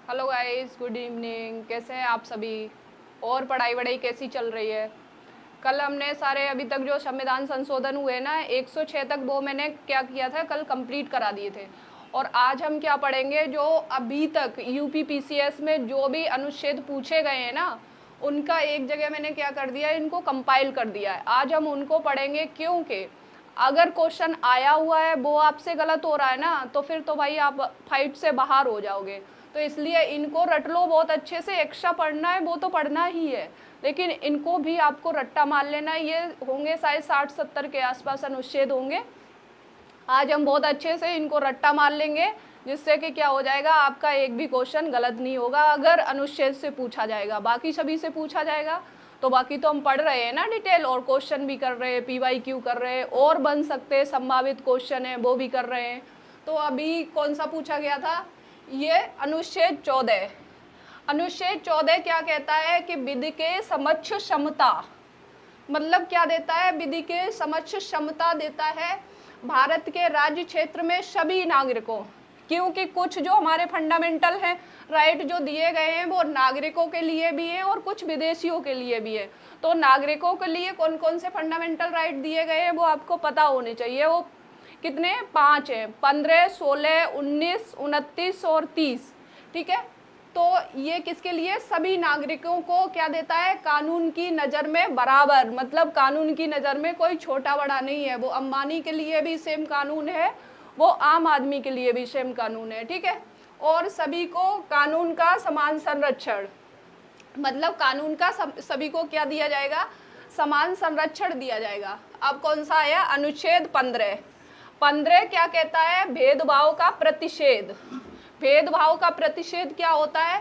Hello guys, good evening. कैसे हैं आप सभी? और पढ़ाई वढ़ाई कैसी चल रही है? कल हमने सारे अभी तक जो संविधान संशोधन हुए ना 106 तक, वो मैंने क्या किया था, कल कंप्लीट करा दिए थे। और आज हम क्या पढ़ेंगे, जो अभी तक यूपी पीसीएस में जो भी अनुच्छेद पूछे गए हैं ना, उनका एक जगह मैंने क्या कर दिया है, इनको कंपाइल कर दिया है। आज हम उनको पढ़ेंगे, क्योंकि अगर क्वेश्चन आया हुआ है वो आपसे गलत हो रहा है ना, तो फिर तो भाई आप फाइट से बाहर हो जाओगे। तो इसलिए इनको रट लो बहुत अच्छे से। एक्स्ट्रा पढ़ना है वो तो पढ़ना ही है, लेकिन इनको भी आपको रट्टा मार लेना है। ये होंगे शायद 60-70 के आसपास अनुच्छेद होंगे। आज हम बहुत अच्छे से इनको रट्टा मार लेंगे, जिससे कि क्या हो जाएगा, आपका एक भी क्वेश्चन गलत नहीं होगा अगर अनुच्छेद से पूछा जाएगा। बाकी सभी से पूछा जाएगा तो बाकी तो हम पढ़ रहे हैं ना डिटेल, और क्वेश्चन भी कर रहे हैं, पीवाईक्यू कर रहे हैं, और बन सकते हैं संभावित क्वेश्चन है वो भी कर रहे हैं। तो अभी कौन सा पूछा गया था, ये अनुच्छेद 14। अनुच्छेद 14 क्या कहता है कि विधि के समक्ष क्षमता, मतलब क्या देता है, विधि के समक्ष क्षमता देता है भारत के राज्य क्षेत्र में सभी नागरिकों। क्योंकि कुछ जो हमारे फंडामेंटल हैं राइट जो दिए गए हैं, वो नागरिकों के लिए भी है और कुछ विदेशियों के लिए भी है। तो नागरिकों के लिए कौन कौन से फंडामेंटल राइट दिए गए हैं वो आपको पता होने चाहिए। वो कितने, 5 है, 15, 16, 19, 29 और 30। ठीक है, तो ये किसके लिए, सभी नागरिकों को क्या देता है, कानून की नज़र में बराबर। मतलब कानून की नज़र में कोई छोटा बड़ा नहीं है। वो अंबानी के लिए भी सेम कानून है, वो आम आदमी के लिए भी सेम कानून है। ठीक है, और सभी को कानून का समान संरक्षण, मतलब कानून का सभी को क्या दिया जाएगा, समान संरक्षण दिया जाएगा। अब कौन सा आया, अनुच्छेद 15। 15 क्या कहता है, भेदभाव का प्रतिषेध। भेदभाव का प्रतिषेध क्या होता है,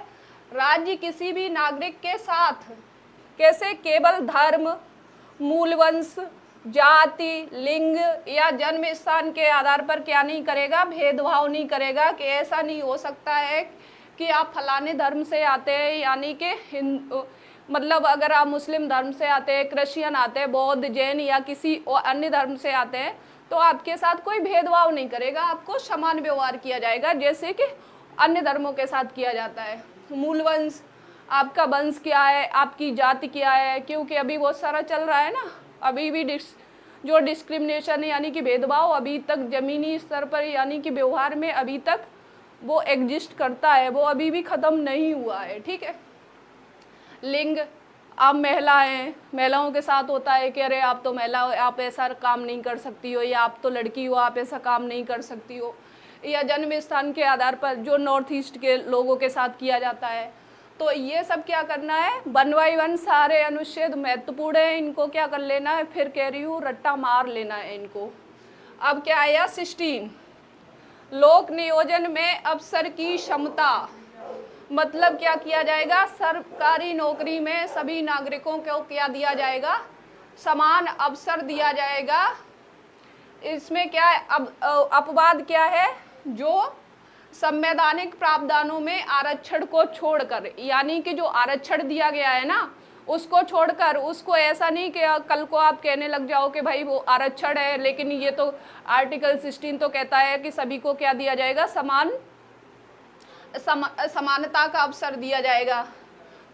राज्य किसी भी नागरिक के साथ कैसे केवल धर्म, मूलवंश, जाति, लिंग या जन्म स्थान के आधार पर क्या नहीं करेगा, भेदभाव नहीं करेगा। कि ऐसा नहीं हो सकता है कि आप फलाने धर्म से आते हैं, यानी कि हिंदू, मतलब अगर आप मुस्लिम धर्म से आते हैं, क्रिश्चियन आते हैं, बौद्ध, जैन या किसी और अन्य धर्म से आते हैं, तो आपके साथ कोई भेदभाव नहीं करेगा, आपको समान व्यवहार किया जाएगा जैसे कि अन्य धर्मों के साथ किया जाता है। मूलवंश, आपका वंश क्या है, आपकी जाति क्या है, क्योंकि अभी बहुत सारा चल रहा है ना, अभी भी जो डिस्क्रिमिनेशन यानी कि भेदभाव अभी तक ज़मीनी स्तर पर यानी कि व्यवहार में अभी तक वो एग्जिस्ट करता है, वो अभी भी ख़त्म नहीं हुआ है। ठीक है, लिंग, आप महिला हैं, महिलाओं के साथ होता है कि अरे आप तो महिला हो, आप ऐसा काम नहीं कर सकती हो, या आप तो लड़की हो, आप ऐसा काम नहीं कर सकती हो। या जन्म स्थान के आधार पर जो नॉर्थ ईस्ट के लोगों के साथ किया जाता है। तो ये सब क्या करना है, 1 बाय 1 सारे अनुच्छेद महत्वपूर्ण है, इनको क्या कर लेना है, फिर कह रही हूँ रट्टा मार लेना है इनको। अब क्या आया, 16, लोक नियोजन में अफसर की क्षमता। मतलब क्या किया जाएगा, सरकारी नौकरी में सभी नागरिकों को क्या दिया जाएगा, समान अवसर दिया जाएगा। इसमें क्या है, अब अपवाद क्या है, जो संवैधानिक प्रावधानों में आरक्षण को छोड़कर, यानी कि जो आरक्षण दिया गया है ना उसको छोड़कर, उसको ऐसा नहीं कि कल को आप कहने लग जाओ कि भाई वो आरक्षण है, लेकिन ये तो आर्टिकल 16 तो कहता है कि सभी को क्या दिया जाएगा, समानता का अवसर दिया जाएगा।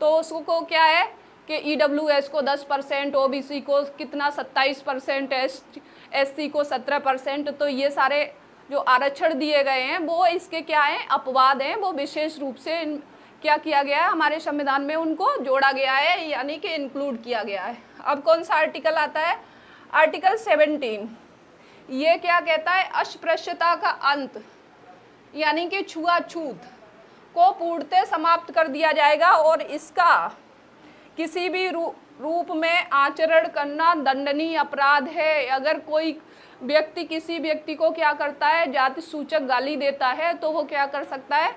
तो उसको क्या है कि ईडब्ल्यूएस को 10%, ओबीसी को कितना 27%, एससी को 17%। तो ये सारे जो आरक्षण दिए गए हैं वो इसके क्या हैं, अपवाद हैं। वो विशेष रूप से क्या किया गया है, हमारे संविधान में उनको जोड़ा गया है, यानी कि इंक्लूड किया गया है। अब कौन सा आर्टिकल आता है, आर्टिकल 17। ये क्या कहता है, अस्पृश्यता का अंत, यानी कि छुआछूत को पूर्णतः समाप्त कर दिया जाएगा, और इसका किसी भी रूप में आचरण करना दंडनीय अपराध है। अगर कोई व्यक्ति किसी व्यक्ति को क्या करता है, जाति सूचक गाली देता है, तो वो क्या कर सकता है,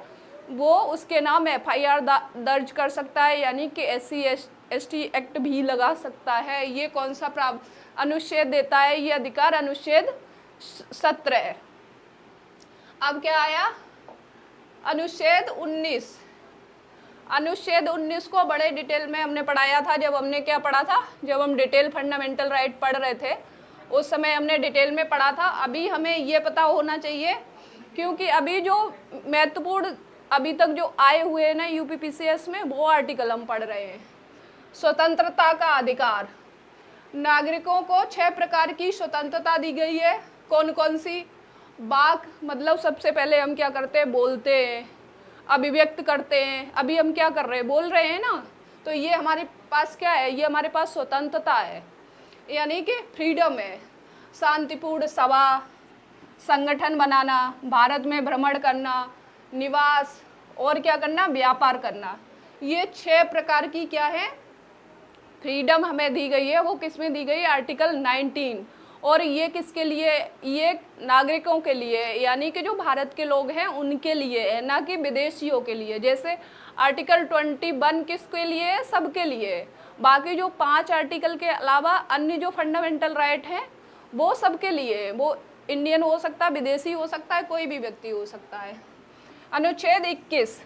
वो उसके नाम एफआईआर दर्ज कर सकता है, यानी कि SC/ST एक्ट भी लगा सकता है। ये कौन सा अनुच्छेद देता है, ये अधिकार अनुच्छेद 17। अब क्या आया, अनुच्छेद 19। अनुच्छेद 19 को बड़े डिटेल में हमने पढ़ाया था। जब हमने क्या पढ़ा था, जब हम डिटेल फंडामेंटल राइट पढ़ रहे थे उस समय हमने डिटेल में पढ़ा था। अभी हमें ये पता होना चाहिए, क्योंकि अभी जो महत्वपूर्ण अभी तक जो आए हुए हैं ना यूपीपीसीएस में, वो आर्टिकल हम पढ़ रहे हैं। स्वतंत्रता का अधिकार, नागरिकों को 6 प्रकार की स्वतंत्रता दी गई है। कौन कौन सी? वाक, मतलब सबसे पहले हम क्या करते हैं, बोलते हैं, अभिव्यक्त करते हैं। अभी हम क्या कर रहे हैं, बोल रहे हैं ना, तो ये हमारे पास क्या है, ये हमारे पास स्वतंत्रता है, यानी कि फ्रीडम है। शांतिपूर्ण सभा, संगठन बनाना, भारत में भ्रमण करना, निवास, और क्या करना, व्यापार करना। ये 6 प्रकार की क्या है, फ्रीडम हमें दी गई है। वो किस में दी गई है? आर्टिकल 19। और ये किसके लिए? ये नागरिकों के लिए, यानी कि जो भारत के लोग हैं उनके लिए है, ना कि विदेशियों के लिए। जैसे आर्टिकल 21 किसके लिए है? सबके लिए। बाकी जो 5 आर्टिकल के अलावा अन्य जो फंडामेंटल राइट हैं वो सबके लिए है। वो इंडियन हो सकता है, विदेशी हो सकता है, कोई भी व्यक्ति हो सकता है। अनुच्छेद 21,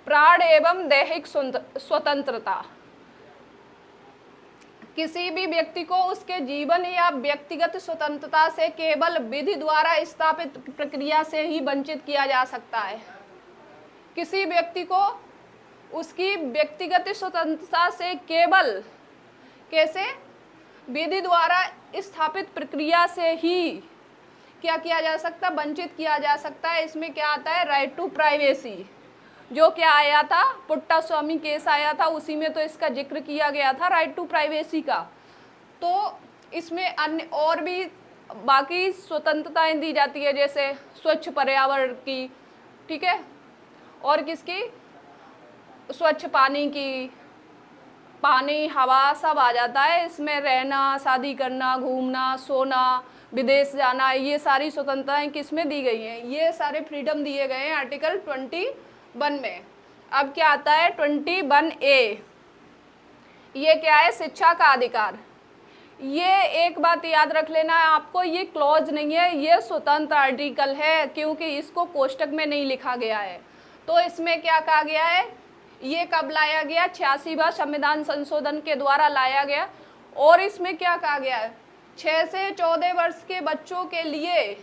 प्राण एवं दैहिक स्वतंत्रता। किसी भी व्यक्ति को उसके जीवन या व्यक्तिगत स्वतंत्रता से केवल विधि द्वारा स्थापित प्रक्रिया से ही वंचित किया जा सकता है। किसी व्यक्ति को उसकी व्यक्तिगत स्वतंत्रता से केवल कैसे? विधि द्वारा स्थापित प्रक्रिया से ही क्या किया जा सकता? वंचित किया जा सकता है। इसमें क्या आता है? Right to privacy. जो क्या आया था, पुट्टा स्वामी केस आया था, उसी में तो इसका जिक्र किया गया था, राइट टू प्राइवेसी का। तो इसमें अन्य और भी बाकी स्वतंत्रताएं दी जाती है, जैसे स्वच्छ पर्यावरण की, ठीक है, और किसकी? स्वच्छ पानी की, पानी, हवा सब आ जाता है इसमें। रहना, शादी करना, घूमना, सोना, विदेश जाना, ये सारी स्वतंत्रताएं किस में दी गई हैं? ये सारे फ्रीडम दिए गए हैं आर्टिकल 21 में। अब क्या आता है 21A, ये क्या है? शिक्षा का अधिकार। ये एक बात याद रख लेना है आपको, ये क्लॉज नहीं है, ये स्वतंत्र आर्टिकल है, क्योंकि इसको कोष्टक में नहीं लिखा गया है। तो इसमें क्या कहा गया है? ये कब लाया गया? 86वां संविधान संशोधन के द्वारा लाया गया। और इसमें क्या कहा गया है? 6 से 14 वर्ष के बच्चों के लिए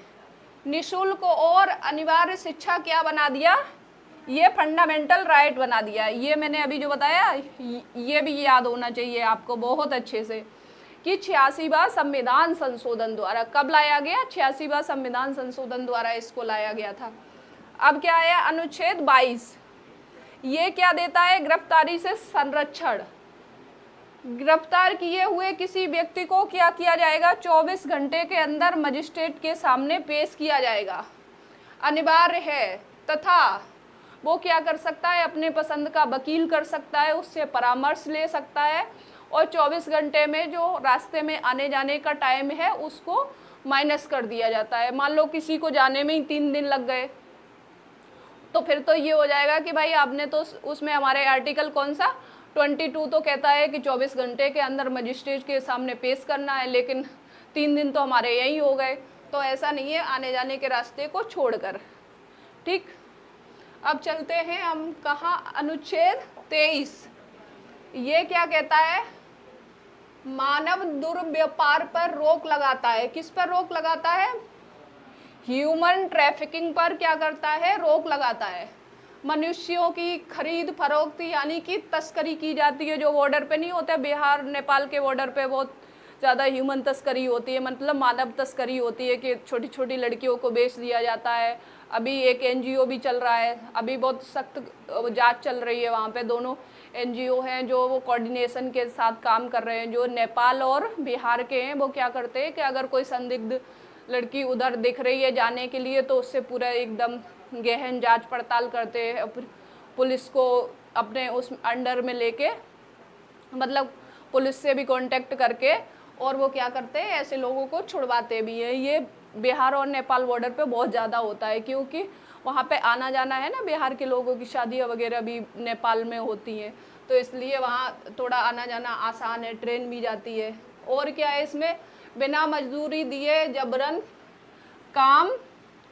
निःशुल्क और अनिवार्य शिक्षा क्या बना दिया? ये फंडामेंटल राइट बना दिया। ये मैंने अभी जो बताया, ये भी याद होना चाहिए आपको बहुत अच्छे से, कि 86वां संविधान संशोधन द्वारा कब लाया गया? 86वां संविधान संशोधन द्वारा इसको लाया गया था। अब क्या आया? अनुच्छेद 22, ये क्या देता है? गिरफ्तारी से संरक्षण। गिरफ्तार किए हुए किसी व्यक्ति को क्या किया जाएगा? 24 घंटे के अंदर मजिस्ट्रेट के सामने पेश किया जाएगा, अनिवार्य है। तथा वो क्या कर सकता है? अपने पसंद का वकील कर सकता है, उससे परामर्श ले सकता है, और 24 घंटे में जो रास्ते में आने जाने का टाइम है उसको माइनस कर दिया जाता है। मान लो किसी को जाने में ही 3 दिन लग गए, तो फिर तो ये हो जाएगा कि भाई आपने तो उसमें हमारे आर्टिकल कौन सा 22 तो कहता है कि 24 घंटे के अंदर मजिस्ट्रेट के सामने पेश करना है, लेकिन 3 दिन तो हमारे यहीं हो गए। तो ऐसा नहीं है, आने जाने के रास्ते को छोड़कर। ठीक, अब चलते हैं हम कहाँ? अनुच्छेद 23, ये क्या कहता है? मानव दुर्व्यापार पर रोक लगाता है। किस पर रोक लगाता है? ह्यूमन ट्रैफिकिंग पर क्या करता है? रोक लगाता है। मनुष्यों की खरीद फरोख्त यानी कि तस्करी की जाती है, जो बॉर्डर पे नहीं होता, बिहार नेपाल के बॉर्डर पे बहुत ज़्यादा ह्यूमन तस्करी होती है, मतलब मानव तस्करी होती है कि छोटी छोटी लड़कियों को बेच दिया जाता है। अभी एक एनजीओ भी चल रहा है, अभी बहुत सख्त जांच चल रही है वहाँ पे। दोनों एनजीओ हैं जो वो कोऑर्डिनेशन के साथ काम कर रहे हैं, जो नेपाल और बिहार के हैं। वो क्या करते हैं कि अगर कोई संदिग्ध लड़की उधर दिख रही है जाने के लिए, तो उससे पूरा एकदम गहन जांच पड़ताल करते हैं, पुलिस को अपने उस अंडर में लेके, मतलब पुलिस से भी कांटेक्ट करके, और वो क्या करते हैं? ऐसे लोगों को छुड़वाते भी हैं। ये बिहार और नेपाल बॉर्डर पे बहुत ज़्यादा होता है, क्योंकि वहाँ पे आना जाना है ना, बिहार के लोगों की शादियाँ वगैरह भी नेपाल में होती हैं, तो इसलिए वहाँ थोड़ा आना जाना आसान है, ट्रेन भी जाती है। और क्या है इसमें? बिना मजदूरी दिए जबरन काम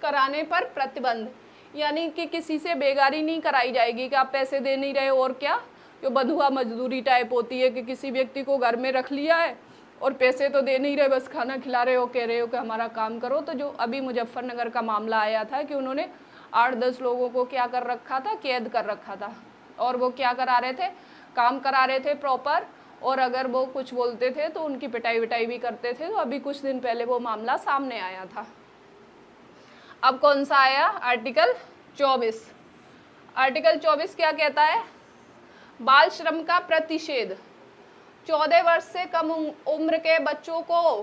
कराने पर प्रतिबंध, यानी कि किसी से बेगारी नहीं कराई जाएगी कि आप पैसे दे नहीं रहे। और क्या, जो बंधुआ मजदूरी टाइप होती है कि किसी व्यक्ति को घर में रख लिया है और पैसे तो दे नहीं रहे, बस खाना खिला रहे हो, कह रहे हो कि हमारा काम करो। तो जो अभी मुजफ्फरनगर का मामला आया था कि उन्होंने 8-10 लोगों को क्या कर रखा था, कैद कर रखा था। और वो क्या करा रहे थे, काम करा रहे थे प्रॉपर, और अगर वो कुछ बोलते थे तो उनकी पिटाई विटाई भी करते थे। तो अभी कुछ दिन पहले वो मामला सामने आया था। अब कौन सा आया, आर्टिकल 24। आर्टिकल 24 क्या कहता है, बाल श्रम का प्रतिषेध। 14 वर्ष से कम उम्र के बच्चों को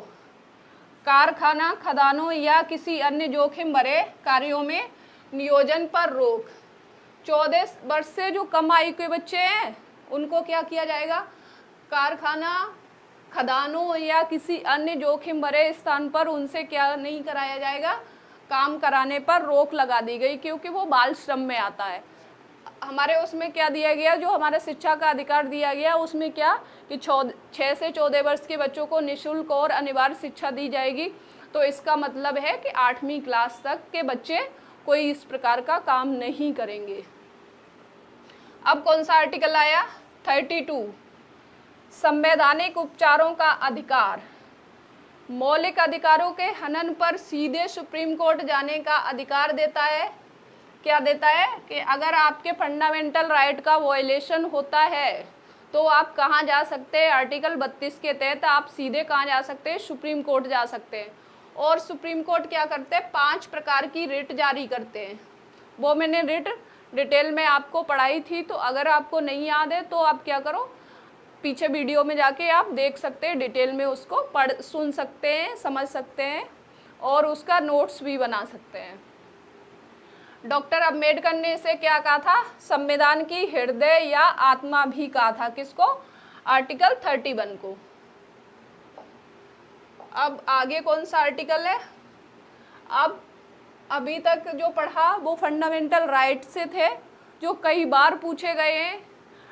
कारखाना, खदानों या किसी अन्य जोखिम भरे कार्यों में नियोजन पर रोक। 14 वर्ष से जो कम आयु के बच्चे हैं उनको क्या किया जाएगा, कारखाना, खदानों या किसी अन्य जोखिम भरे स्थान पर उनसे क्या नहीं कराया जाएगा, काम कराने पर रोक लगा दी गई, क्योंकि वो बाल श्रम में आता है। हमारे उसमें क्या दिया गया, जो हमारे शिक्षा का अधिकार दिया गया उसमें क्या कि 6 से 14 वर्ष के बच्चों को निःशुल्क और अनिवार्य शिक्षा दी जाएगी। तो इसका मतलब है कि 8वीं क्लास तक के बच्चे कोई इस प्रकार का काम नहीं करेंगे। अब कौन सा आर्टिकल आया, 32, संवैधानिक उपचारों का अधिकार। मौलिक अधिकारों के हनन पर सीधे सुप्रीम कोर्ट जाने का अधिकार देता है। क्या देता है कि अगर आपके फंडामेंटल राइट का वायलेशन होता है तो आप कहाँ जा सकते हैं, आर्टिकल 32 के तहत आप सीधे कहाँ जा सकते हैं, सुप्रीम कोर्ट जा सकते हैं। और सुप्रीम कोर्ट क्या करते हैं, 5 प्रकार की रिट जारी करते हैं। वो मैंने रिट डिटेल में आपको पढ़ाई थी, तो अगर आपको नहीं याद है तो आप क्या करो, पीछे वीडियो में जाके आप देख सकते हैं, डिटेल में उसको सुन सकते हैं, समझ सकते हैं और उसका नोट्स भी बना सकते हैं। डॉक्टर अम्बेडकर ने इसे क्या कहा था, संविधान की हृदय या आत्मा भी कहा था। किसको, आर्टिकल 31 को। अब आगे कौन सा आर्टिकल है, अब अभी तक जो पढ़ा वो फंडामेंटल राइट से थे, जो कई बार पूछे गए हैं।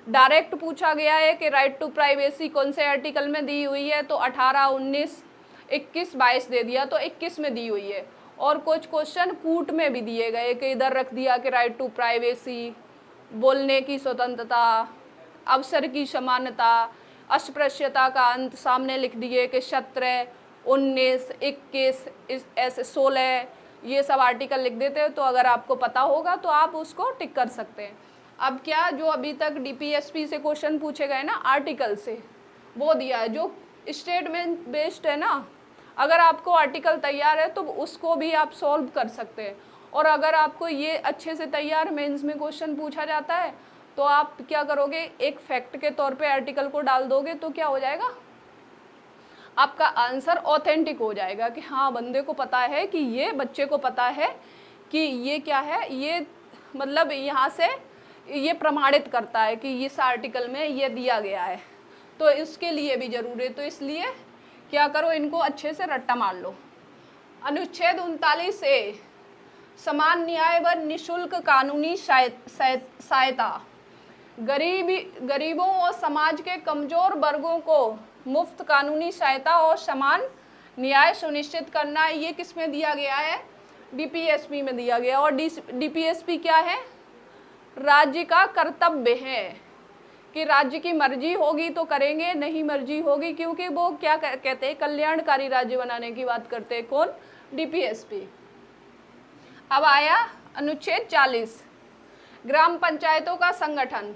डायरेक्ट पूछा गया है कि राइट टू प्राइवेसी कौन से आर्टिकल में दी हुई है, तो 18, 19, 21, 22 दे दिया, तो 21 में दी हुई है। और कुछ क्वेश्चन कूट में भी दिए गए कि इधर रख दिया कि राइट टू प्राइवेसी, बोलने की स्वतंत्रता, अवसर की समानता, अस्पृश्यता का अंत, सामने लिख दिए कि 17, 19, 21, ऐसे 16, ये सब आर्टिकल लिख देते हैं। तो अगर आपको पता होगा तो आप उसको टिक कर सकते हैं। अब क्या, जो अभी तक डीपीएसपी से क्वेश्चन पूछे गए ना आर्टिकल से, वो दिया है जो स्टेटमेंट बेस्ड है ना। अगर आपको आर्टिकल तैयार है तो उसको भी आप सॉल्व कर सकते हैं। और अगर आपको ये अच्छे से तैयार मेंस में क्वेश्चन पूछा जाता है तो आप क्या करोगे, एक फैक्ट के तौर पे आर्टिकल को डाल दोगे तो क्या हो जाएगा, आपका आंसर ऑथेंटिक हो जाएगा कि हाँ बंदे को पता है, कि ये बच्चे को पता है कि ये क्या है, ये मतलब यहाँ से ये प्रमाणित करता है कि इस आर्टिकल में ये दिया गया है। तो इसके लिए भी जरूरी है, तो इसलिए क्या करो, इनको अच्छे से रट्टा मार लो। अनुच्छेद 39 ए, समान न्याय व निःशुल्क कानूनी सहायता। गरीबों और समाज के कमजोर वर्गों को मुफ्त कानूनी सहायता और समान न्याय सुनिश्चित करना, ये किस में दिया गया है, डीपीएसपी में दिया गया। और डीपीएसपी क्या है, राज्य का कर्तव्य है कि राज्य की मर्जी होगी तो करेंगे, नहीं मर्जी होगी, क्योंकि वो क्या कहते हैं, कल्याणकारी राज्य बनाने की बात करते हैं। कौन, डीपीएसपी। अब आया अनुच्छेद 40, ग्राम पंचायतों का संगठन।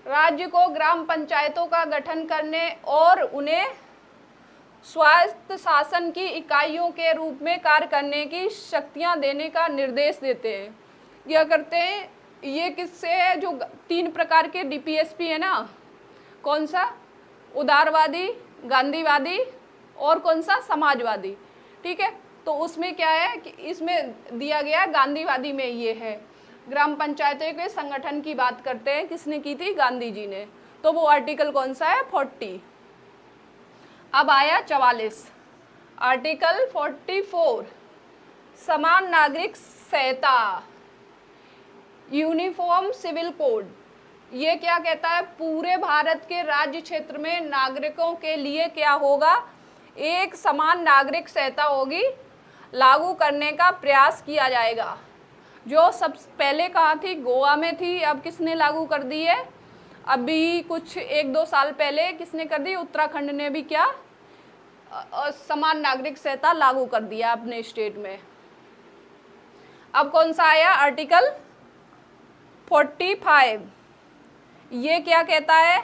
राज्य को ग्राम पंचायतों का गठन करने और उन्हें स्वायत्त शासन की इकाइयों के रूप में कार्य करने की शक्तियां देने का निर्देश देते हैं। क्या करते हैं, ये किससे है, जो 3 प्रकार के डीपीएसपी है ना, कौन सा, उदारवादी, गांधीवादी और कौन सा, समाजवादी। ठीक है, तो उसमें क्या है कि इसमें दिया गया गांधीवादी में ये है, ग्राम पंचायतों के संगठन की बात करते हैं, किसने की थी, गांधी जी ने। तो वो आर्टिकल कौन सा है, 40। अब आया 44, आर्टिकल 44, समान नागरिक संहिता, यूनिफॉर्म सिविल कोड। ये क्या कहता है, पूरे भारत के राज्य क्षेत्र में नागरिकों के लिए क्या होगा, एक समान नागरिक संहिता होगी, लागू करने का प्रयास किया जाएगा। जो सब पहले कहाँ थी, गोवा में थी, अब किसने लागू कर दी है, अभी कुछ 1-2 साल पहले किसने कर दी, उत्तराखंड ने भी क्या समान नागरिक संहिता लागू कर दिया अपने स्टेट में। अब कौन सा आया आर्टिकल 45, ये क्या कहता है,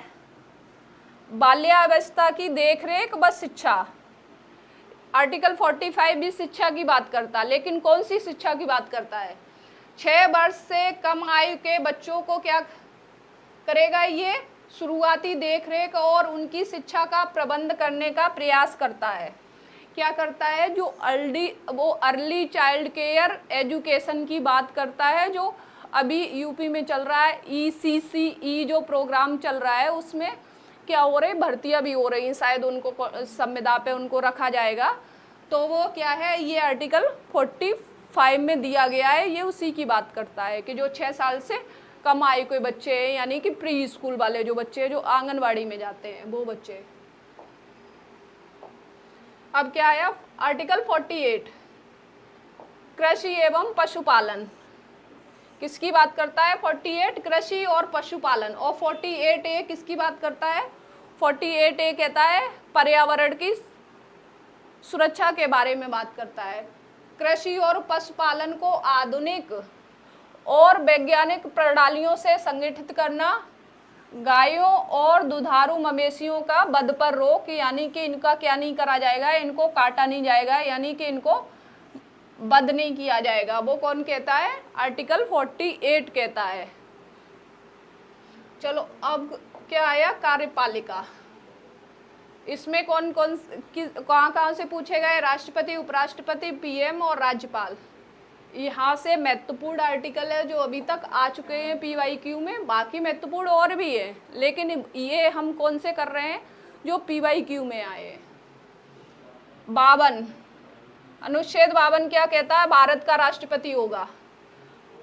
बाल्यावस्था की देखरेख व शिक्षा। आर्टिकल 45 भी शिक्षा की बात करता है, लेकिन कौन सी शिक्षा की बात करता है, 6 वर्ष से कम आयु के बच्चों को क्या करेगा, ये शुरुआती देखरेख और उनकी शिक्षा का प्रबंध करने का प्रयास करता है। क्या करता है, जो अर्ली चाइल्ड केयर एजुकेशन की बात करता है, जो अभी यूपी में चल रहा है, ECCE जो प्रोग्राम चल रहा है, उसमें क्या हो रही, भर्तियां भी हो रही हैं, शायद उनको संविदा पे उनको रखा जाएगा। तो वो क्या है, ये आर्टिकल 45 में दिया गया है, ये उसी की बात करता है कि जो 6 साल से कम आयु के बच्चे हैं, यानी कि प्री स्कूल वाले जो बच्चे हैं, जो आंगनवाड़ी में जाते हैं, वो बच्चे। अब क्या आया, आर्टिकल 48 कृषि एवं पशुपालन, किसकी बात करता है, 48 कृषि और पशुपालन, और 48A किसकी बात करता है, 48A कहता है पर्यावरण की सुरक्षा के बारे में बात करता है। कृषि और पशुपालन को आधुनिक और वैज्ञानिक प्रणालियों से संगठित करना, गायों और दुधारू मवेशियों का वध पर रोक, यानी कि इनका क्या नहीं करा जाएगा, इनको काटा नहीं जाएगा, यानी कि इनको वध नहीं किया जाएगा, वो कौन कहता है, आर्टिकल 48 कहता है। चलो अब क्या आया, कार्यपालिका, इसमें कौन कौन कहाँ से पूछे गए, राष्ट्रपति, उपराष्ट्रपति, PM और राज्यपाल। यहाँ से महत्वपूर्ण आर्टिकल है जो अभी तक आ चुके हैं PYQ में, बाकी महत्वपूर्ण और भी है, लेकिन ये हम कौन से कर रहे हैं, जो PYQ में आए। 52 अनुच्छेद 52 क्या कहता है, भारत का राष्ट्रपति होगा,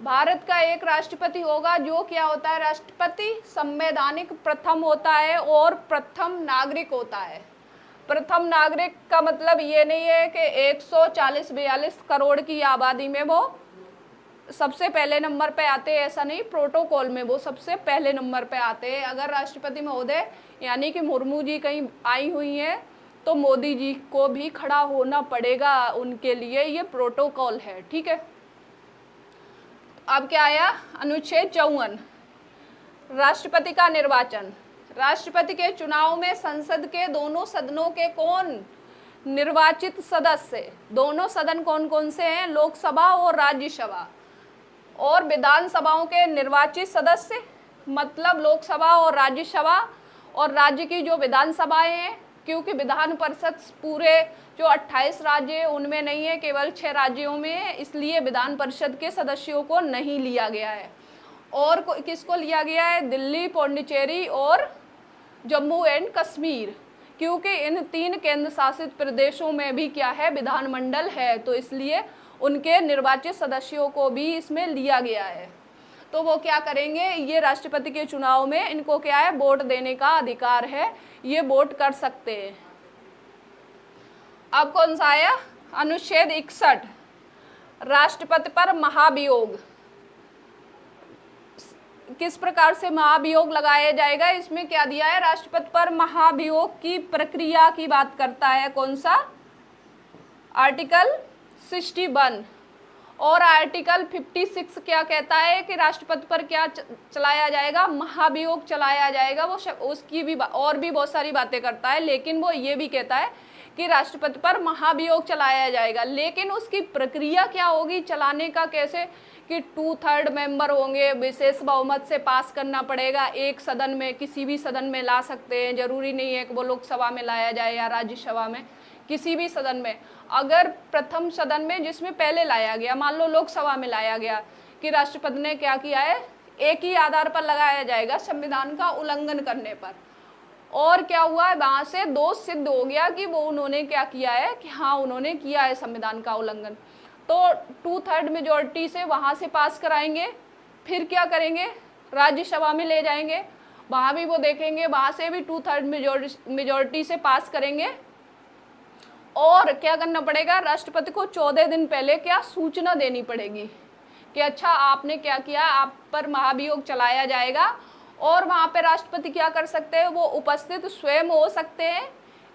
भारत का एक राष्ट्रपति होगा, जो क्या होता है, राष्ट्रपति संवैधानिक प्रथम होता है और प्रथम नागरिक होता है। प्रथम नागरिक का मतलब ये नहीं है कि 140-42 करोड़ की आबादी में वो सबसे पहले नंबर पे आते हैं, ऐसा नहीं, प्रोटोकॉल में वो सबसे पहले नंबर पे आते हैं। अगर राष्ट्रपति महोदय यानी कि मुर्मू जी कहीं आई हुई हैं, तो मोदी जी को भी खड़ा होना पड़ेगा उनके लिए, ये प्रोटोकॉल है, ठीक है। अब क्या आया, अनुच्छेद 54 राष्ट्रपति का निर्वाचन। राष्ट्रपति के चुनाव में संसद के दोनों सदनों के कौन निर्वाचित सदस्य, दोनों सदन कौन कौन से हैं, लोकसभा और राज्यसभा, और विधानसभाओं के निर्वाचित सदस्य, मतलब लोकसभा और राज्यसभा, और राज्य की जो विधानसभाएं हैं, क्योंकि विधान परिषद पूरे जो 28 राज्य है उनमें नहीं है, केवल 6 राज्यों में है, इसलिए विधान परिषद के सदस्यों को नहीं लिया गया है। और किसको लिया गया है, दिल्ली, पौंडीचेरी और जम्मू एंड कश्मीर, क्योंकि इन 3 केंद्र शासित प्रदेशों में भी क्या है, विधानमंडल है, तो इसलिए उनके निर्वाचित सदस्यों को भी इसमें लिया गया है। तो वो क्या करेंगे, ये राष्ट्रपति के चुनाव में इनको क्या है, वोट देने का अधिकार है, ये वोट कर सकते हैं। अब कौन सा आया, अनुच्छेद 61 राष्ट्रपति पर महाभियोग, किस प्रकार से महाभियोग लगाया जाएगा, इसमें क्या दिया है, राष्ट्रपति पर महाभियोग की प्रक्रिया की बात करता है, कौन सा, आर्टिकल 61। और आर्टिकल 56 क्या कहता है कि राष्ट्रपति पर क्या चलाया जाएगा, महाभियोग चलाया जाएगा। वो उसकी भी और भी बहुत सारी बातें करता है, लेकिन वो ये भी कहता है कि राष्ट्रपति पर महाभियोग चलाया जाएगा, लेकिन उसकी प्रक्रिया क्या होगी चलाने का, कैसे कि 2/3 मेंबर होंगे, विशेष बहुमत से पास करना पड़ेगा, एक सदन में, किसी भी सदन में ला सकते हैं, जरूरी नहीं है कि वो लोकसभा में लाया जाए या राज्यसभा में, किसी भी सदन में। अगर प्रथम सदन में जिसमें पहले लाया गया, मान लो लोकसभा में लाया गया कि राष्ट्रपति ने क्या किया है, एक ही आधार पर लगाया जाएगा, संविधान का उल्लंघन करने पर, और क्या हुआ है, वहां से दोष सिद्ध हो गया कि वो उन्होंने क्या किया है, कि हाँ उन्होंने किया है संविधान का उल्लंघन, तो 2/3 मेजोरिटी से वहां से पास कराएंगे। फिर क्या करेंगे, राज्यसभा में ले जाएंगे, वहां भी वो देखेंगे, वहां से भी 2/3 मेजोरिटी से पास करेंगे। और क्या करना पड़ेगा, राष्ट्रपति को 14 दिन पहले क्या सूचना देनी पड़ेगी कि अच्छा आपने क्या किया, आप पर महाभियोग चलाया जाएगा। और वहाँ पे राष्ट्रपति क्या कर सकते हैं, वो उपस्थित स्वयं हो सकते हैं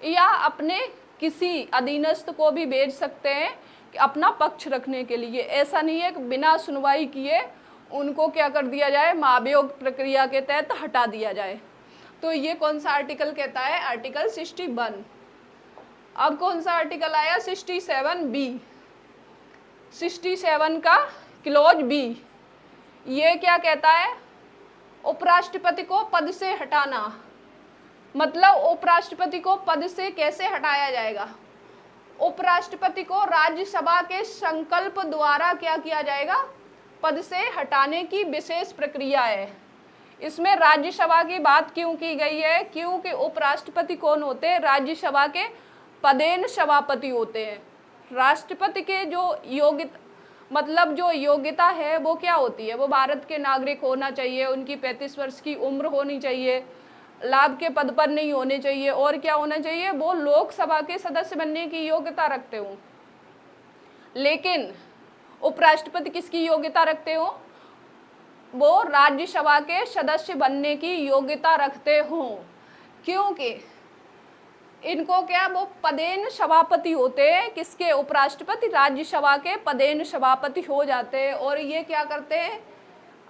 या अपने किसी अधीनस्थ को भी भेज सकते हैं अपना पक्ष रखने के लिए। ऐसा नहीं है कि बिना सुनवाई किए उनको क्या कर दिया जाए, महाभियोग प्रक्रिया के तहत हटा दिया जाए। तो ये कौन सा आर्टिकल कहता है, आर्टिकल 61। अब कौन सा आर्टिकल आया, 67B, 67 का क्लॉज बी। ये क्या कहता है, उपराष्ट्रपति को पद से हटाना। मतलब उपराष्ट्रपति को पद से कैसे हटाया जाएगा, उपराष्ट्रपति को राज्यसभा के संकल्प द्वारा क्या किया जाएगा, पद से हटाने की विशेष प्रक्रिया है। इसमें राज्यसभा की बात क्यों की गई है, क्योंकि उपराष्ट्रपति कौन होते हैं, राज्यसभा के पदेन सभापति होते हैं। राष्ट्रपति के जो योग्यता है वो क्या होती है, वो भारत के नागरिक होना चाहिए, उनकी 35 वर्ष की उम्र होनी चाहिए, लाभ के पद पर नहीं होने चाहिए, और क्या होना चाहिए, वो लोकसभा के सदस्य बनने की योग्यता रखते हो। लेकिन उपराष्ट्रपति किसकी योग्यता रखते हो, वो राज्यसभा के सदस्य बनने की योग्यता रखते हो, क्योंकि इनको क्या, वो पदेन सभापति होते हैं, किसके, उपराष्ट्रपति राज्यसभा के पदेन सभापति हो जाते हैं। और ये क्या करते हैं,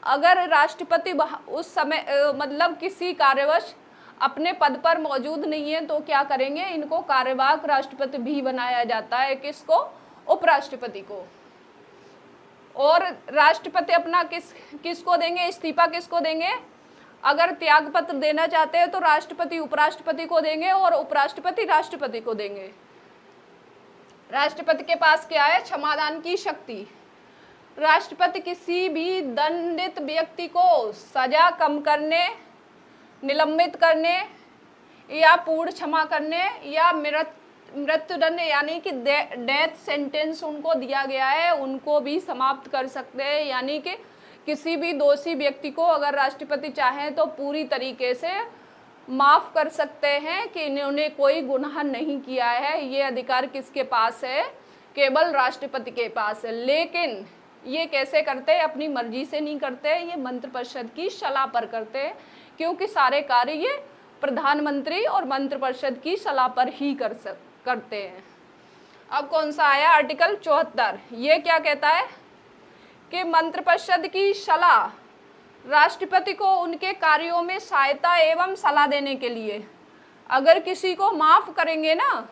अगर राष्ट्रपति उस समय मतलब किसी कार्यवश अपने पद पर मौजूद नहीं है तो क्या करेंगे, इनको कार्यवाहक राष्ट्रपति भी बनाया जाता है। किसको, उपराष्ट्रपति को। और राष्ट्रपति अपना किसको देंगे, इस्तीफा किसको देंगे, अगर त्याग पत्र देना चाहते हैं तो राष्ट्रपति उपराष्ट्रपति को देंगे और उपराष्ट्रपति राष्ट्रपति को देंगे। राष्ट्रपति के पास क्या है, क्षमादान की शक्ति। राष्ट्रपति किसी भी दंडित व्यक्ति को सजा कम करने, निलंबित करने या पूर्ण क्षमा करने या मृत्युदंड यानी कि डेथ सेंटेंस उनको दिया गया है, उनको भी समाप्त कर सकते हैं। यानी कि किसी भी दोषी व्यक्ति को अगर राष्ट्रपति चाहें तो पूरी तरीके से माफ़ कर सकते हैं कि इन्होंने कोई गुनाह नहीं किया है। ये अधिकार किसके पास है, केवल राष्ट्रपति के पास है। लेकिन ये कैसे करते हैं, अपनी मर्जी से नहीं करते, ये मंत्रिपरिषद की सलाह पर करते हैं, क्योंकि सारे कार्य ये प्रधानमंत्री और मंत्रिपरिषद की सलाह पर ही करते हैं। अब कौन सा आया, आर्टिकल 74। ये क्या कहता है कि मंत्रिपरिषद की सलाह राष्ट्रपति को उनके कार्यों में सहायता एवं सलाह देने के लिए, अगर किसी को माफ़ करेंगे ना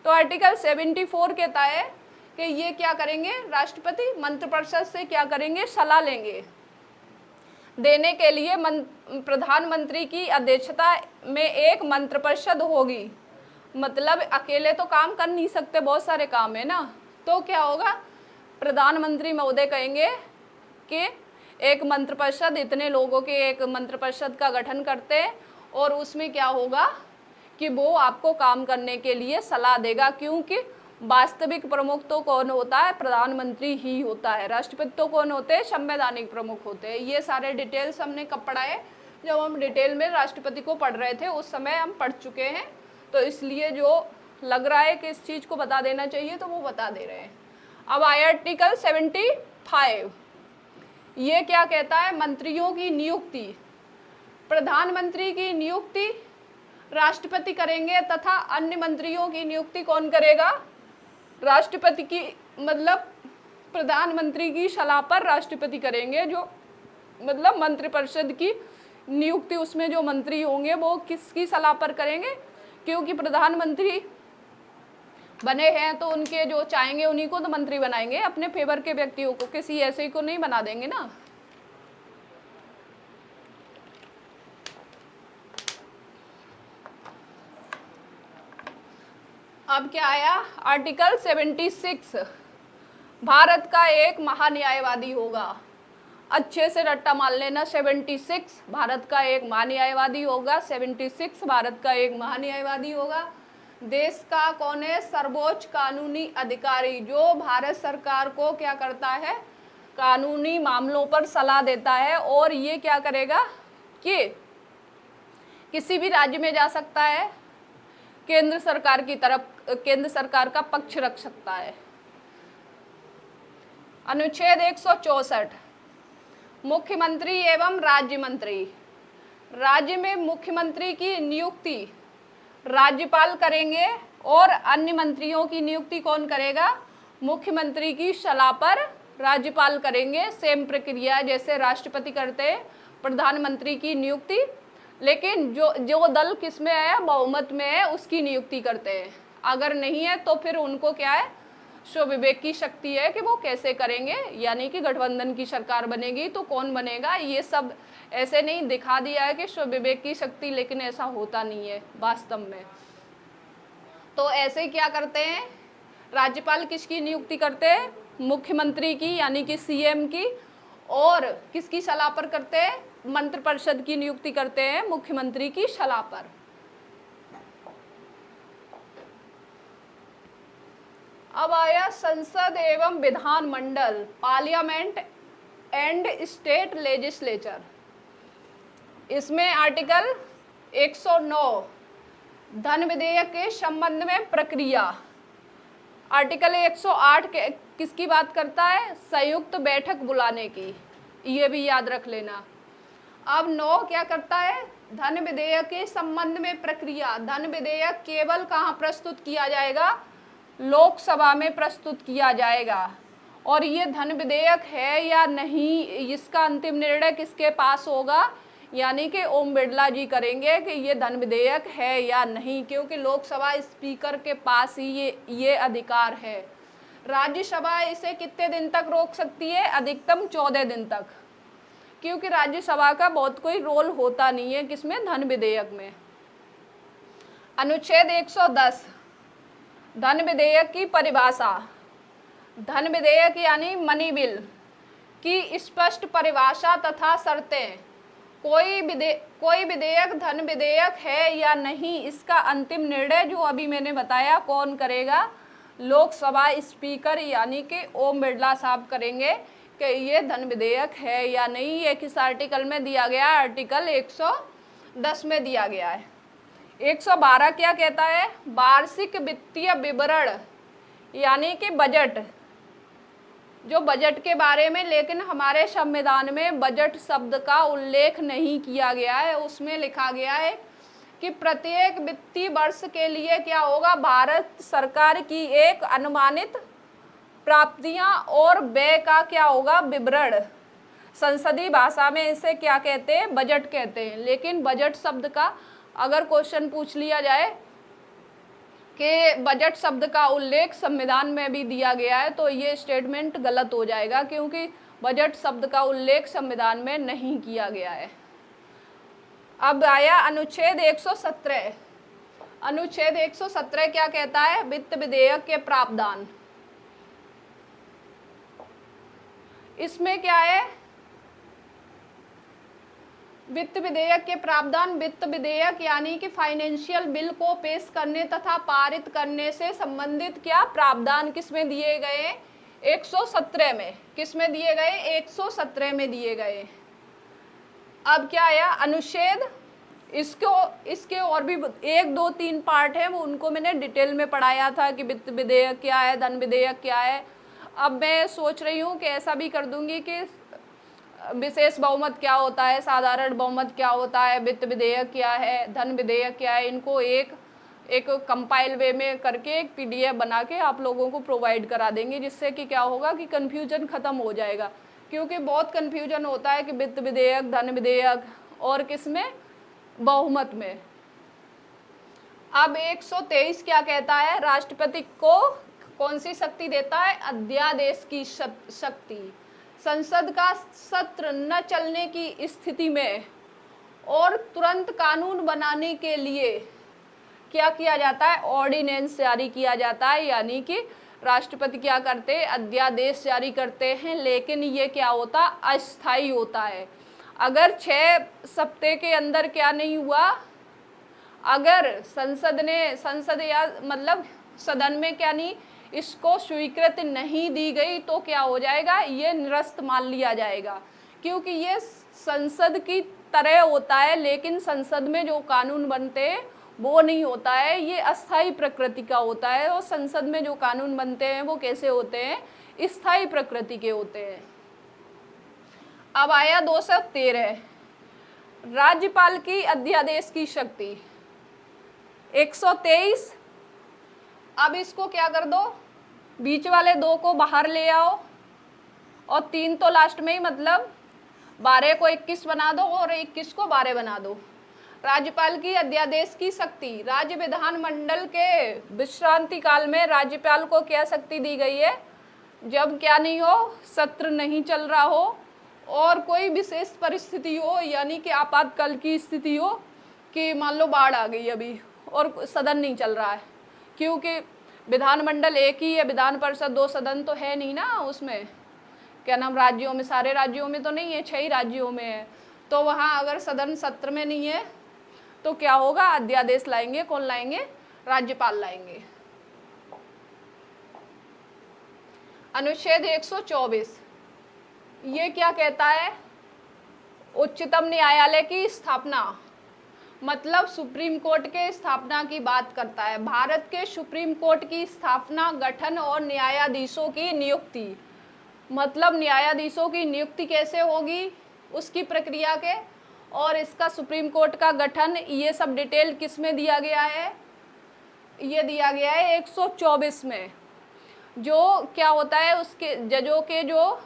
तो आर्टिकल 74 कहता है कि ये क्या करेंगे, राष्ट्रपति मंत्रिपरिषद से क्या करेंगे, सलाह लेंगे। देने के लिए प्रधानमंत्री की अध्यक्षता में एक मंत्रिपरिषद होगी। मतलब अकेले तो काम कर नहीं सकते, बहुत सारे काम है ना, तो क्या होगा, प्रधानमंत्री महोदय कहेंगे कि एक मंत्रिपरिषद, इतने लोगों के एक मंत्रिपरिषद का गठन करते हैं और उसमें क्या होगा कि वो आपको काम करने के लिए सलाह देगा, क्योंकि वास्तविक प्रमुख तो कौन होता है, प्रधानमंत्री ही होता है। राष्ट्रपति तो कौन होते हैं, संवैधानिक प्रमुख होते हैं। ये सारे डिटेल्स हमने कब पढ़ाए, जब हम डिटेल में राष्ट्रपति को पढ़ रहे थे, उस समय हम पढ़ चुके हैं, तो इसलिए जो लग रहा है कि इस चीज़ को बता देना चाहिए तो वो बता दे रहे हैं। अब आया आर्टिकल 75। ये क्या कहता है, मंत्रियों की नियुक्ति। प्रधानमंत्री की नियुक्ति राष्ट्रपति करेंगे तथा अन्य मंत्रियों की नियुक्ति कौन करेगा, राष्ट्रपति की, मतलब प्रधानमंत्री की सलाह पर राष्ट्रपति करेंगे। जो मतलब मंत्रिपरिषद की नियुक्ति, उसमें जो मंत्री होंगे वो किसकी सलाह पर करेंगे, क्योंकि प्रधानमंत्री बने हैं तो उनके जो चाहेंगे उन्हीं को तो मंत्री बनाएंगे, अपने फेवर के व्यक्तियों को, किसी ऐसे ही को नहीं बना देंगे ना। अब क्या आया, आर्टिकल 76। भारत का एक महान्यायवादी होगा। अच्छे से रट्टा मान लेना, 76 भारत का एक महान्यायवादी होगा। 76 भारत का एक महान्यायवादी होगा। देश का कौन है, सर्वोच्च कानूनी अधिकारी, जो भारत सरकार को क्या करता है, कानूनी मामलों पर सलाह देता है। और ये क्या करेगा कि किसी भी राज्य में जा सकता है, केंद्र सरकार की तरफ, केंद्र सरकार का पक्ष रख सकता है। अनुच्छेद 164, मुख्यमंत्री एवं राज्य मंत्री। राज्य में मुख्यमंत्री की नियुक्ति राज्यपाल करेंगे और अन्य मंत्रियों की नियुक्ति कौन करेगा, मुख्यमंत्री की सलाह पर राज्यपाल करेंगे। सेम प्रक्रिया जैसे राष्ट्रपति करते हैं प्रधानमंत्री की नियुक्ति, लेकिन जो जो दल किस में है, बहुमत में है, उसकी नियुक्ति करते हैं। अगर नहीं है तो फिर उनको क्या है, स्वविवेक की शक्ति है कि वो कैसे करेंगे, यानी कि गठबंधन की सरकार बनेगी तो कौन बनेगा। ये सब ऐसे नहीं दिखा दिया है कि स्वविवेक की शक्ति, लेकिन ऐसा होता नहीं है वास्तव में। तो ऐसे क्या करते हैं, राज्यपाल किसकी नियुक्ति करते हैं, मुख्यमंत्री की यानी कि सीएम की, और किसकी सलाह पर करते हैं, मंत्रिपरिषद की नियुक्ति करते हैं मुख्यमंत्री की सलाह पर। अब आया संसद एवं विधानमंडल, पार्लियामेंट एंड स्टेट लेजिस्लेचर। इसमें आर्टिकल 109 धन विधेयक के संबंध में प्रक्रिया। आर्टिकल 108 के किसकी बात करता है, संयुक्त बैठक बुलाने की, ये भी याद रख लेना। अब 9 क्या करता है, धन विधेयक के संबंध में प्रक्रिया। धन विधेयक केवल कहाँ प्रस्तुत किया जाएगा, लोकसभा में प्रस्तुत किया जाएगा, और ये धन विधेयक है या नहीं इसका अंतिम निर्णय किसके पास होगा, यानी कि ओम बिरला जी करेंगे कि ये धन विधेयक है या नहीं, क्योंकि लोकसभा स्पीकर के पास ही ये अधिकार है। राज्यसभा इसे कितने दिन तक रोक सकती है, अधिकतम 14 दिन तक, क्योंकि राज्यसभा का बहुत कोई रोल होता नहीं है किसमें, धन विधेयक में। अनुच्छेद 110 धन विधेयक की परिभाषा। धन विधेयक यानी मनी बिल की स्पष्ट परिभाषा तथा शर्तें। कोई विधेयक धन विधेयक है या नहीं इसका अंतिम निर्णय जो अभी मैंने बताया कौन करेगा, लोकसभा स्पीकर यानी कि ओम बिरला साहब करेंगे कि ये धन विधेयक है या नहीं। ये किस आर्टिकल में दिया गया है, आर्टिकल 110 में दिया गया है। 112 क्या कहता है, वार्षिक वित्तीय विवरण यानी कि बजट, जो बजट के बारे में, लेकिन हमारे संविधान में बजट शब्द का उल्लेख नहीं किया गया है। उसमें लिखा गया है कि प्रत्येक वित्तीय वर्ष के लिए क्या होगा, भारत सरकार की एक अनुमानित प्राप्तियां और व्यय का क्या होगा, विवरण। संसदीय भाषा में इसे क्या कहते हैं, बजट कहते हैं। लेकिन बजट शब्द का अगर क्वेश्चन पूछ लिया जाए कि बजट शब्द का उल्लेख संविधान में भी दिया गया है, तो ये स्टेटमेंट गलत हो जाएगा, क्योंकि बजट शब्द का उल्लेख संविधान में नहीं किया गया है। अब आया अनुच्छेद 117। अनुच्छेद 117 क्या कहता है, वित्त विधेयक के प्रावधान। इसमें क्या है, वित्त विधेयक के प्रावधान। वित्त विधेयक यानी कि फाइनेंशियल बिल को पेश करने तथा पारित करने से संबंधित क्या प्रावधान किसमें दिए गए, 117 में। किसमें दिए गए, 117 में दिए गए। अब क्या आया, अनुच्छेद, इसके और भी 1, 2, 3 पार्ट है, वो उनको मैंने डिटेल में पढ़ाया था कि वित्त विधेयक क्या है, धन विधेयक क्या है। अब मैं सोच रही हूँ कि ऐसा भी कर दूंगी कि विशेष बहुमत क्या होता है, साधारण बहुमत क्या होता है, वित्त विधेयक क्या है, धन विधेयक क्या है, इनको एक कंपाइल वे में करके एक पीडीएफ बना के आप लोगों को प्रोवाइड करा देंगे, जिससे कि क्या होगा कि कन्फ्यूजन खत्म हो जाएगा। क्योंकि बहुत कन्फ्यूजन होता है कि वित्त विधेयक, धन विधेयक और किसमें, बहुमत में। अब 123 क्या कहता है, राष्ट्रपति को कौन सी शक्ति देता है, अध्यादेश की शक्ति। संसद का सत्र न चलने की स्थिति में और तुरंत कानून बनाने के लिए क्या किया जाता है, ऑर्डिनेंस जारी किया जाता है। यानी कि राष्ट्रपति क्या करते हैं, अध्यादेश जारी करते हैं, लेकिन ये क्या होता, अस्थायी होता है। अगर 6 सप्ताह के अंदर क्या नहीं हुआ, अगर संसद या मतलब सदन में क्या नहीं, इसको स्वीकृति नहीं दी गई तो क्या हो जाएगा, ये निरस्त मान लिया जाएगा। क्योंकि ये संसद की तरह होता है, लेकिन संसद में जो कानून बनते हैं वो नहीं होता है, ये अस्थायी प्रकृति का होता है। और संसद में जो कानून बनते हैं वो कैसे होते हैं, स्थायी प्रकृति के होते हैं। अब आया 213, राज्यपाल की अध्यादेश की शक्ति। 123, अब इसको क्या कर दो, बीच वाले 2 को बाहर ले आओ और 3 तो लास्ट में ही, मतलब 12 को 21 बना दो और 21 को 12 बना दो। राज्यपाल की अध्यादेश की शक्ति, राज्य विधानमंडल के विश्रांति काल में राज्यपाल को क्या शक्ति दी गई है? जब क्या नहीं हो, सत्र नहीं चल रहा हो और कोई विशेष परिस्थिति हो, यानी कि आपातकाल की स्थिति हो कि मान लो बाढ़ आ गई अभी और सदन नहीं चल रहा है, क्योंकि विधानमंडल एक ही है, विधान परिषद 2 सदन तो है नहीं ना उसमें, क्या नाम, राज्यों में, सारे राज्यों में तो नहीं है, 6 ही राज्यों में है। तो वहाँ अगर सदन सत्र में नहीं है तो क्या होगा? अध्यादेश लाएंगे। कौन लाएंगे? राज्यपाल लाएंगे। अनुच्छेद 124 ये क्या कहता है? उच्चतम न्यायालय की स्थापना, मतलब सुप्रीम कोर्ट के स्थापना की बात करता है। भारत के सुप्रीम कोर्ट की स्थापना, गठन और न्यायाधीशों की नियुक्ति, मतलब न्यायाधीशों की नियुक्ति कैसे होगी, उसकी प्रक्रिया के, और इसका सुप्रीम कोर्ट का गठन, ये सब डिटेल किस में दिया गया है? ये दिया गया है 124 में। जो क्या होता है, उसके जजों के जो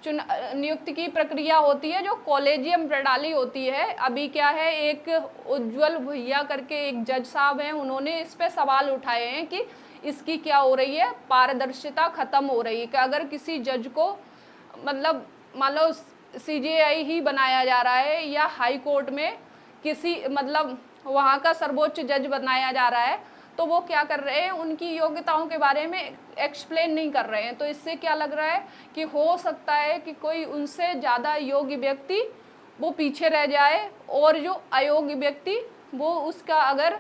नियुक्ति की प्रक्रिया होती है, जो कॉलेजियम प्रणाली होती है। अभी क्या है, एक उज्जवल भैया करके एक जज साहब हैं, उन्होंने इस पे सवाल उठाए हैं कि इसकी क्या हो रही है, पारदर्शिता खत्म हो रही है कि अगर किसी जज को, मतलब मान लो सीजेआई ही बनाया जा रहा है या हाई कोर्ट में किसी, मतलब वहाँ का सर्वोच्च जज बनाया जा रहा है, तो वो क्या कर रहे हैं, उनकी योग्यताओं के बारे में एक्सप्लेन नहीं कर रहे हैं। तो इससे क्या लग रहा है कि हो सकता है कि कोई उनसे ज़्यादा योग्य व्यक्ति वो पीछे रह जाए और जो अयोग्य व्यक्ति वो उसका, अगर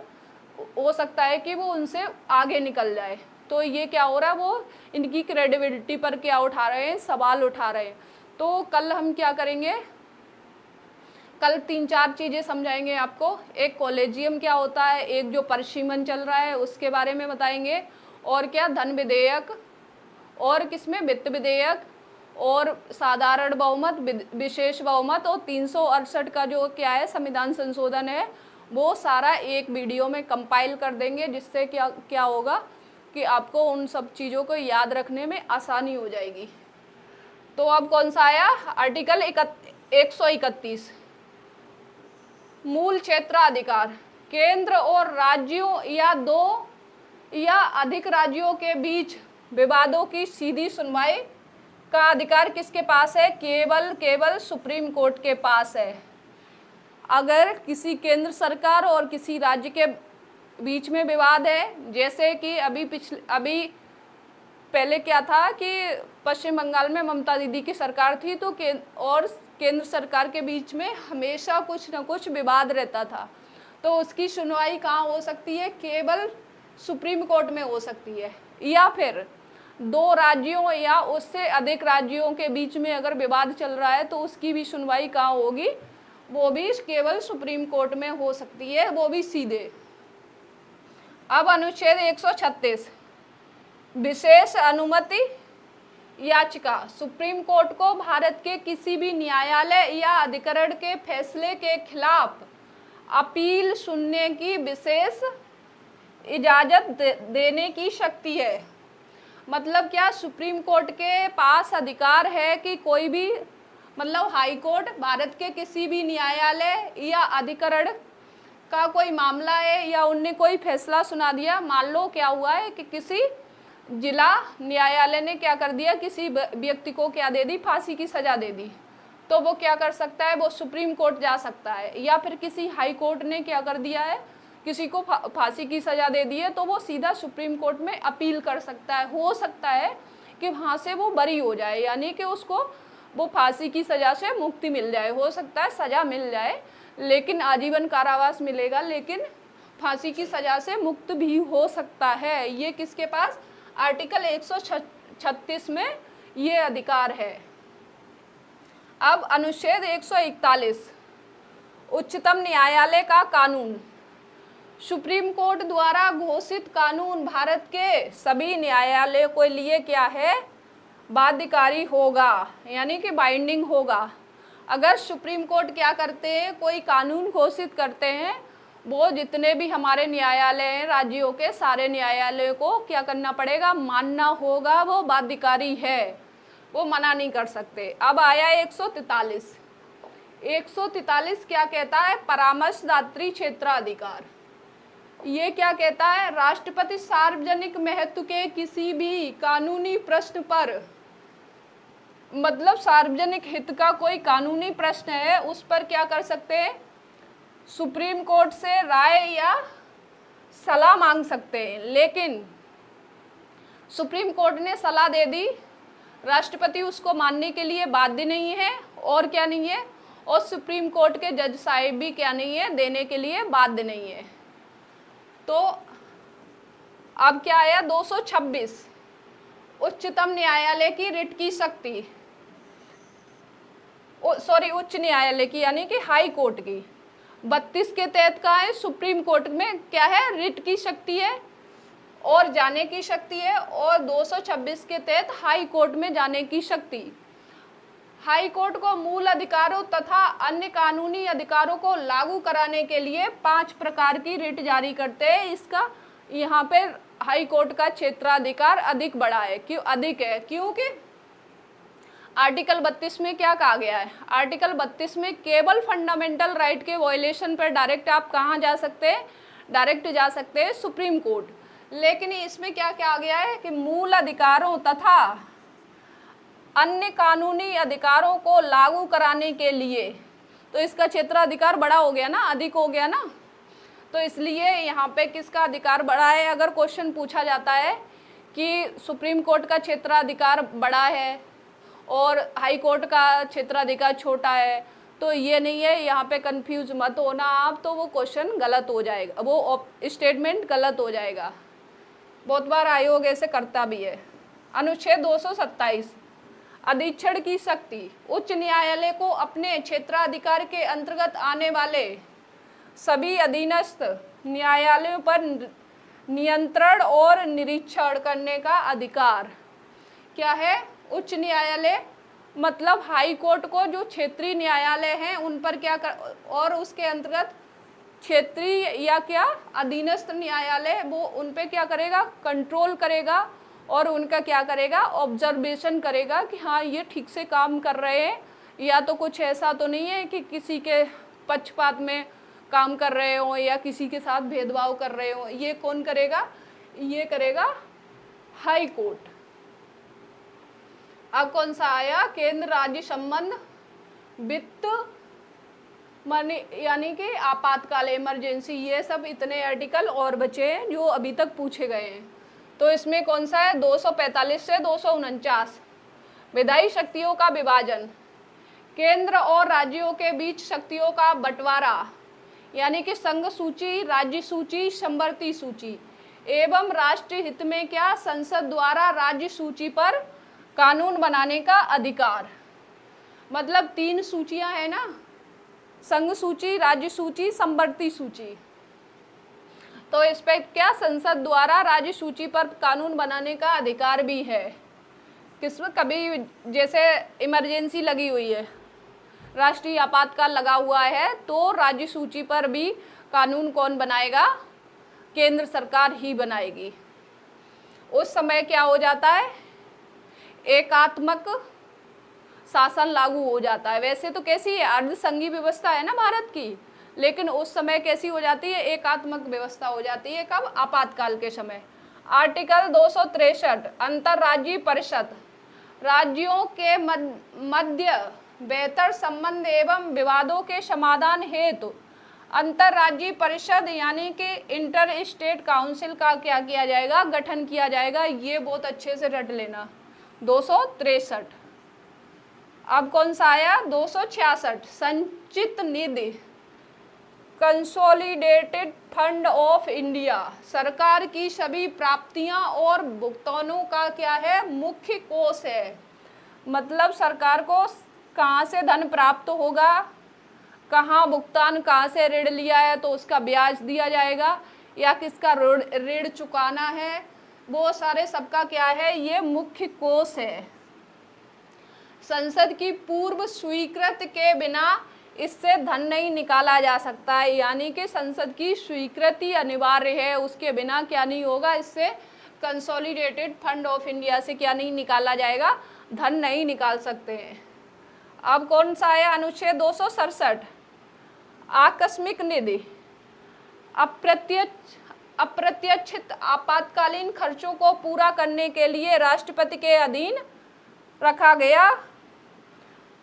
हो सकता है कि वो उनसे आगे निकल जाए। तो ये क्या हो रहा है, वो इनकी क्रेडिबिलिटी पर क्या उठा रहे हैं, सवाल उठा रहे हैं। तो कल हम क्या करेंगे, कल 3-4 चीज़ें समझाएंगे आपको। एक कॉलेजियम क्या होता है, एक जो परिसीमन चल रहा है उसके बारे में बताएंगे, और क्या धन विधेयक, और किसमें वित्त विधेयक, और साधारण बहुमत, विशेष बहुमत, और 368 का जो क्या है संविधान संशोधन है, वो सारा एक वीडियो में कंपाइल कर देंगे, जिससे क्या क्या होगा कि आपको उन सब चीज़ों को याद रखने में आसानी हो जाएगी। तो अब कौन सा आया? आर्टिकल 131, मूल क्षेत्राधिकार, केंद्र और राज्यों या 2 या अधिक राज्यों के बीच विवादों की सीधी सुनवाई का अधिकार किसके पास है? केवल सुप्रीम कोर्ट के पास है। अगर किसी केंद्र सरकार और किसी राज्य के बीच में विवाद है, जैसे कि अभी पहले क्या था कि पश्चिम बंगाल में ममता दीदी की सरकार थी, तो केंद्र सरकार के बीच में हमेशा कुछ न कुछ विवाद रहता था, तो उसकी सुनवाई कहाँ हो सकती है? केवल सुप्रीम कोर्ट में हो सकती है। या फिर 2 राज्यों या उससे अधिक राज्यों के बीच में अगर विवाद चल रहा है तो उसकी भी सुनवाई कहाँ होगी? वो भी केवल सुप्रीम कोर्ट में हो सकती है, वो भी सीधे। अब अनुच्छेद 136, विशेष अनुमति याचिका, सुप्रीम कोर्ट को भारत के किसी भी न्यायालय या अधिकरण के फैसले के खिलाफ अपील सुनने की विशेष इजाजत देने की शक्ति है। मतलब क्या, सुप्रीम कोर्ट के पास अधिकार है कि कोई भी, मतलब हाई कोर्ट, भारत के किसी भी न्यायालय या अधिकरण का कोई मामला है या उनने कोई फैसला सुना दिया, मान लो क्या हुआ है कि किसी जिला न्यायालय ने क्या कर दिया, किसी व्यक्ति को क्या दे दी, फांसी की सजा दे दी, तो वो क्या कर सकता है, वो सुप्रीम कोर्ट जा सकता है। या फिर किसी हाई कोर्ट ने क्या कर दिया है, किसी को फांसी की सजा दे दी है, तो वो सीधा सुप्रीम कोर्ट में अपील कर सकता है। हो सकता है कि वहाँ से वो बरी हो जाए, यानी कि उसको वो फांसी की सजा से मुक्ति मिल जाए, हो सकता है सजा मिल जाए, लेकिन आजीवन कारावास मिलेगा, लेकिन फांसी की सजा से मुक्त भी हो सकता है। ये किसके पास? आर्टिकल 136 में ये अधिकार है। अब अनुच्छेद 141, उच्चतम न्यायालय का कानून, सुप्रीम कोर्ट द्वारा घोषित कानून भारत के सभी न्यायालयों के लिए क्या है, बाध्यकारी होगा, यानी कि बाइंडिंग होगा। अगर सुप्रीम कोर्ट क्या करते हैं, कोई कानून घोषित करते हैं, वो जितने भी हमारे न्यायालय हैं राज्यों के, सारे न्यायालयों को क्या करना पड़ेगा, मानना होगा, वो बाध्यकारी है, वो मना नहीं कर सकते। अब आया 143। 143 क्या कहता है, परामर्शदात्री क्षेत्राधिकार। ये क्या कहता है, राष्ट्रपति सार्वजनिक महत्व के किसी भी कानूनी प्रश्न पर, मतलब सार्वजनिक हित का कोई कानूनी प्रश्न है, उस पर क्या कर सकते हैं, सुप्रीम कोर्ट से राय या सलाह मांग सकते हैं। लेकिन सुप्रीम कोर्ट ने सलाह दे दी, राष्ट्रपति उसको मानने के लिए बाध्य नहीं है, और क्या नहीं है, और सुप्रीम कोर्ट के जज साहिब भी क्या नहीं है, देने के लिए बाध्य नहीं है। तो अब क्या आया 226, उच्चतम न्यायालय की रिट की शक्ति, सॉरी उच्च न्यायालय की यानी कि हाई कोर्ट की। 32 के तहत का है, सुप्रीम कोर्ट में क्या है, रिट की शक्ति है और जाने की शक्ति है, और 226 के तहत हाई कोर्ट में जाने की शक्ति। हाई कोर्ट को मूल अधिकारों तथा अन्य कानूनी अधिकारों को लागू कराने के लिए 5 प्रकार की रिट जारी करते हैं। इसका यहाँ पे हाई कोर्ट का क्षेत्राधिकार अधिक बड़ा है। क्यों अधिक है, क्योंकि आर्टिकल 32 में क्या कहा गया है, आर्टिकल 32 में केवल फंडामेंटल राइट के वायलेशन पर डायरेक्ट आप कहाँ जा सकते हैं, डायरेक्ट जा सकते हैं सुप्रीम कोर्ट। लेकिन इसमें क्या क्या आ गया है कि मूल अधिकारों तथा अन्य कानूनी अधिकारों को लागू कराने के लिए, तो इसका क्षेत्राधिकार बड़ा हो गया ना, अधिक हो गया ना। तो इसलिए यहाँ पे किसका अधिकार बड़ा है, अगर क्वेश्चन पूछा जाता है कि सुप्रीम कोर्ट का क्षेत्राधिकार बड़ा है और हाई कोर्ट का क्षेत्राधिकार छोटा है, तो ये नहीं है, यहाँ पे कंफ्यूज मत होना आप, तो वो क्वेश्चन गलत हो जाएगा, वो स्टेटमेंट गलत हो जाएगा। बहुत बार आयोग ऐसे करता भी है। अनुच्छेद 227, अधीक्षण की शक्ति। उच्च न्यायालय को अपने क्षेत्राधिकार के अंतर्गत आने वाले सभी अधीनस्थ न्यायालयों पर नियंत्रण और निरीक्षण करने का अधिकार। क्या है, उच्च न्यायालय मतलब हाई कोर्ट को जो क्षेत्रीय न्यायालय हैं उन पर क्या कर, और उसके अंतर्गत क्षेत्रीय या क्या अधीनस्थ न्यायालय, वो उन पे क्या करेगा, कंट्रोल करेगा और उनका क्या करेगा, ऑब्जर्वेशन करेगा कि हाँ ये ठीक से काम कर रहे हैं, या तो कुछ ऐसा तो नहीं है कि किसी के पक्षपात में काम कर रहे हो या किसी के साथ भेदभाव कर रहे हो। ये कौन करेगा, ये करेगा हाई कोर्ट। अब कौन सा आया, केंद्र राज्य संबंध, वित्त मनी यानी कि आपातकाल, इमरजेंसी, ये सब इतने आर्टिकल और बचे हैं जो अभी तक पूछे गए हैं। तो इसमें कौन सा है, 245 से 249, विधायी शक्तियों का विभाजन, केंद्र और राज्यों के बीच शक्तियों का बंटवारा, यानी कि संघ सूची, राज्य सूची, समवर्ती सूची, एवं राष्ट्रीय हित में क्या, संसद द्वारा राज्य सूची पर कानून बनाने का अधिकार। मतलब 3 सूचियां है ना, संघ सूची, राज्य सूची, समवर्ती सूची। तो इस पे क्या, संसद द्वारा राज्य सूची पर कानून बनाने का अधिकार भी है। किसमें, कभी जैसे इमरजेंसी लगी हुई है, राष्ट्रीय आपातकाल लगा हुआ है, तो राज्य सूची पर भी कानून कौन बनाएगा, केंद्र सरकार ही बनाएगी। उस समय क्या हो जाता है, एकात्मक शासन लागू हो जाता है। वैसे तो कैसी है, अर्धसंघीय व्यवस्था है ना भारत की, लेकिन उस समय कैसी हो जाती है, एकात्मक व्यवस्था हो जाती है। कब, आपातकाल के समय। आर्टिकल 263, अंतर्राज्यीय परिषद, राज्यों के मध्य बेहतर संबंध एवं विवादों के समाधान हेतु अंतर्राज्यीय परिषद यानी कि इंटर स्टेट काउंसिल का क्या किया जाएगा, गठन किया जाएगा। ये बहुत अच्छे से रट लेना। 263। अब कौन सा आया, 266, संचित निधि, कंसोलिडेटेड फंड ऑफ इंडिया, सरकार की सभी प्राप्तियां और भुगतानों का क्या है, मुख्य कोष है। मतलब सरकार को कहाँ से धन प्राप्त होगा, कहाँ भुगतान, कहाँ से ऋण लिया है तो उसका ब्याज दिया जाएगा, या किसका ऋण चुकाना है, वो सारे सबका क्या है, ये मुख्य कोष है। संसद की पूर्व स्वीकृति के बिना इससे धन नहीं निकाला जा सकता है, यानी कि संसद की स्वीकृति अनिवार्य है, उसके बिना क्या नहीं होगा, इससे कंसोलिडेटेड फंड ऑफ इंडिया से क्या नहीं निकाला जाएगा, धन नहीं निकाल सकते हैं। अब कौन सा है अनुच्छेद 267, आकस्मिक निधि। अप्रत्याशित आपातकालीन खर्चों को पूरा करने के लिए राष्ट्रपति के अधीन रखा गया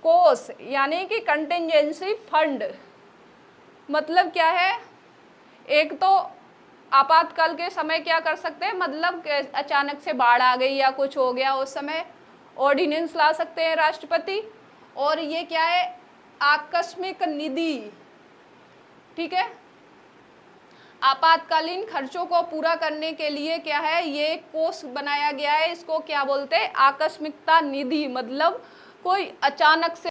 कोष, यानी कि कंटिजेंसी फंड। मतलब क्या है, एक तो आपातकाल के समय क्या कर सकते हैं, मतलब अचानक से बाढ़ आ गई या कुछ हो गया, उस समय ऑर्डिनेंस ला सकते हैं राष्ट्रपति। और ये क्या है, आकस्मिक निधि, ठीक है। आपातकालीन खर्चों को पूरा करने के लिए क्या है, ये कोष बनाया गया है, इसको क्या बोलते हैं, आकस्मिकता निधि। मतलब कोई अचानक से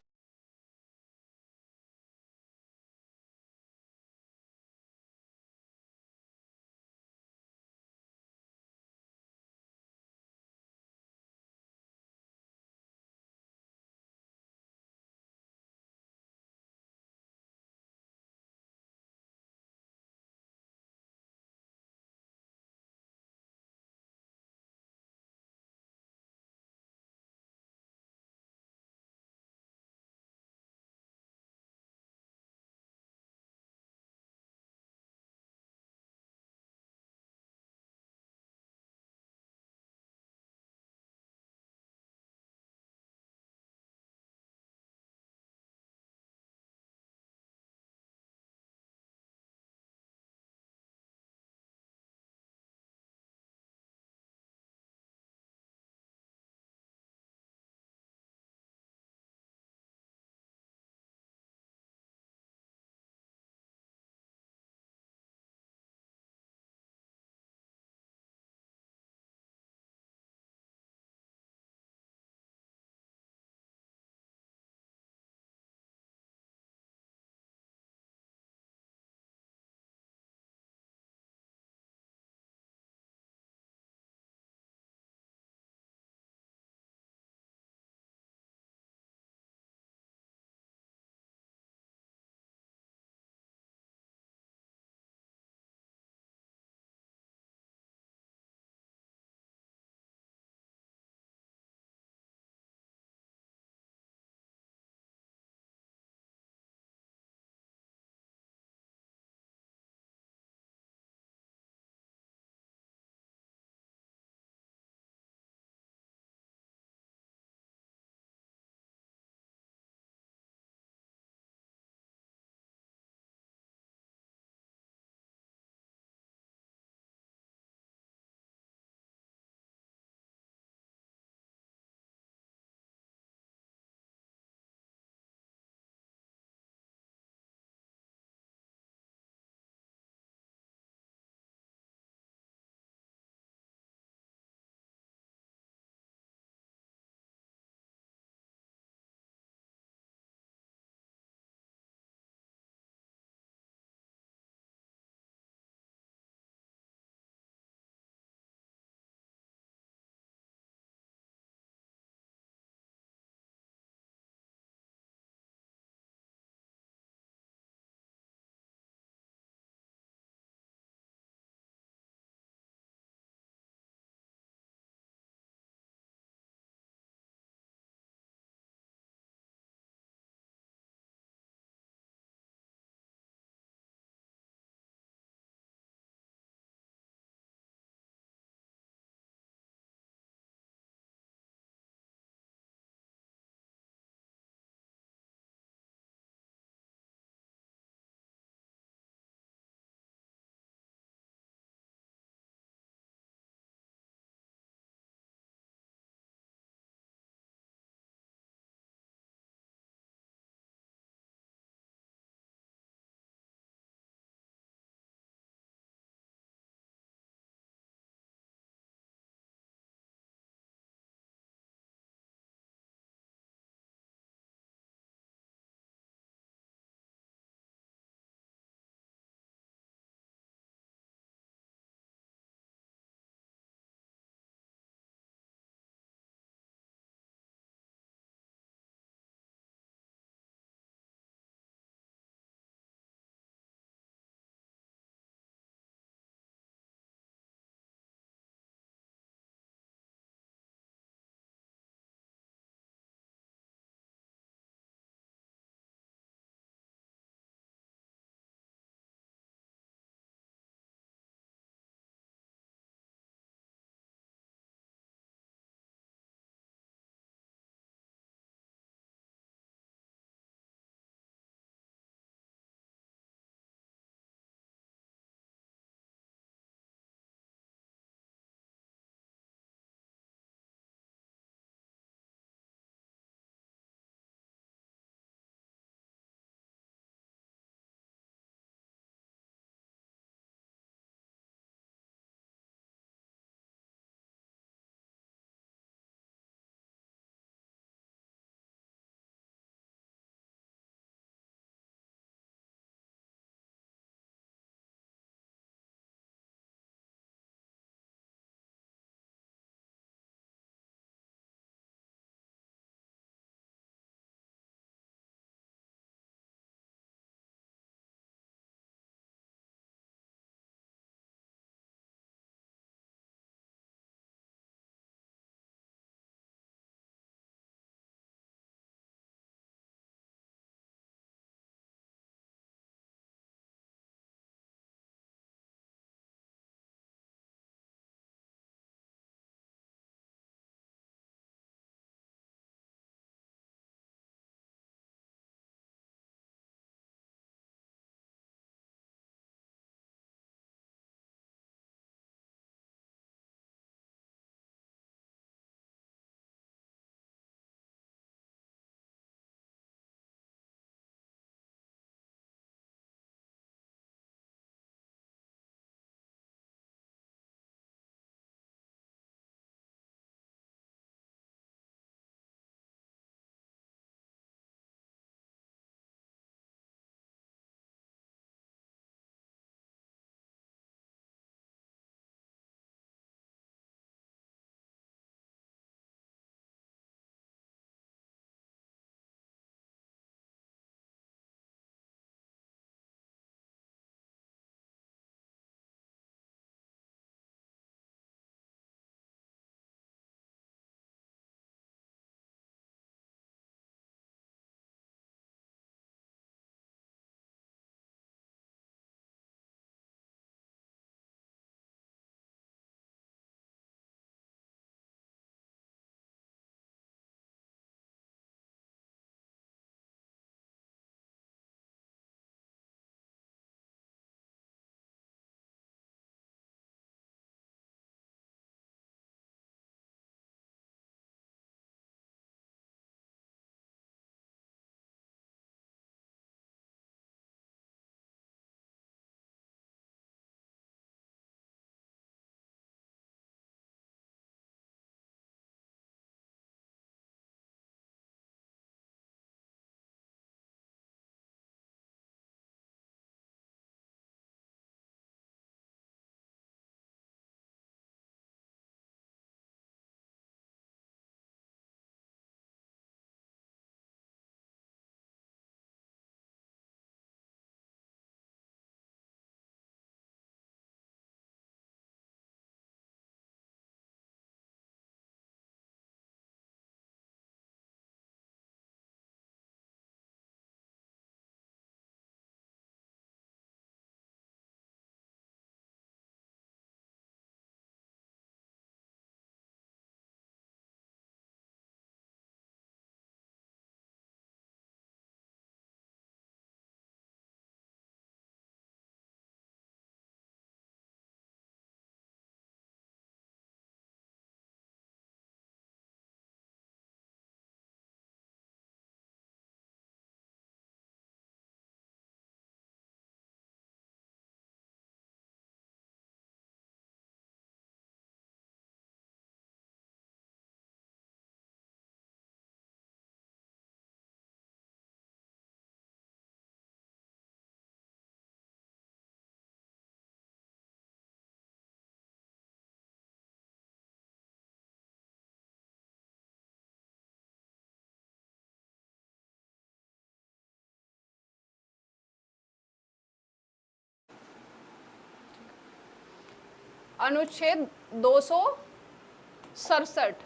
अनुच्छेद 267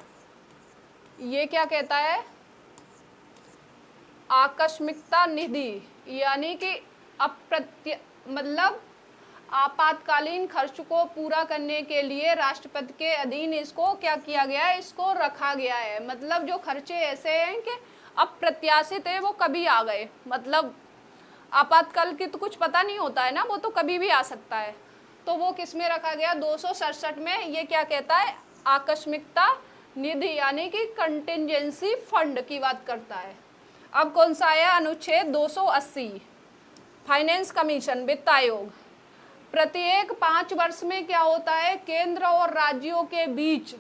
ये क्या कहता है? आकस्मिकता निधि, यानी कि मतलब आपातकालीन खर्च को पूरा करने के लिए राष्ट्रपति के अधीन इसको क्या किया गया है, इसको रखा गया है। मतलब जो खर्चे ऐसे हैं कि अप्रत्याशित है, वो कभी आ गए, मतलब आपातकाल की तो कुछ पता नहीं होता है ना, वो तो कभी भी आ सकता है। तो वो किस में रखा गया? 267 में। ये क्या कहता है? आकस्मिकता निधि, यानी कि कंटिजेंसी फंड की बात करता है। अब कौन सा आया? अनुच्छेद 280 फाइनेंस कमीशन, वित्त आयोग। प्रत्येक 5 वर्ष में क्या होता है? केंद्र और राज्यों के बीच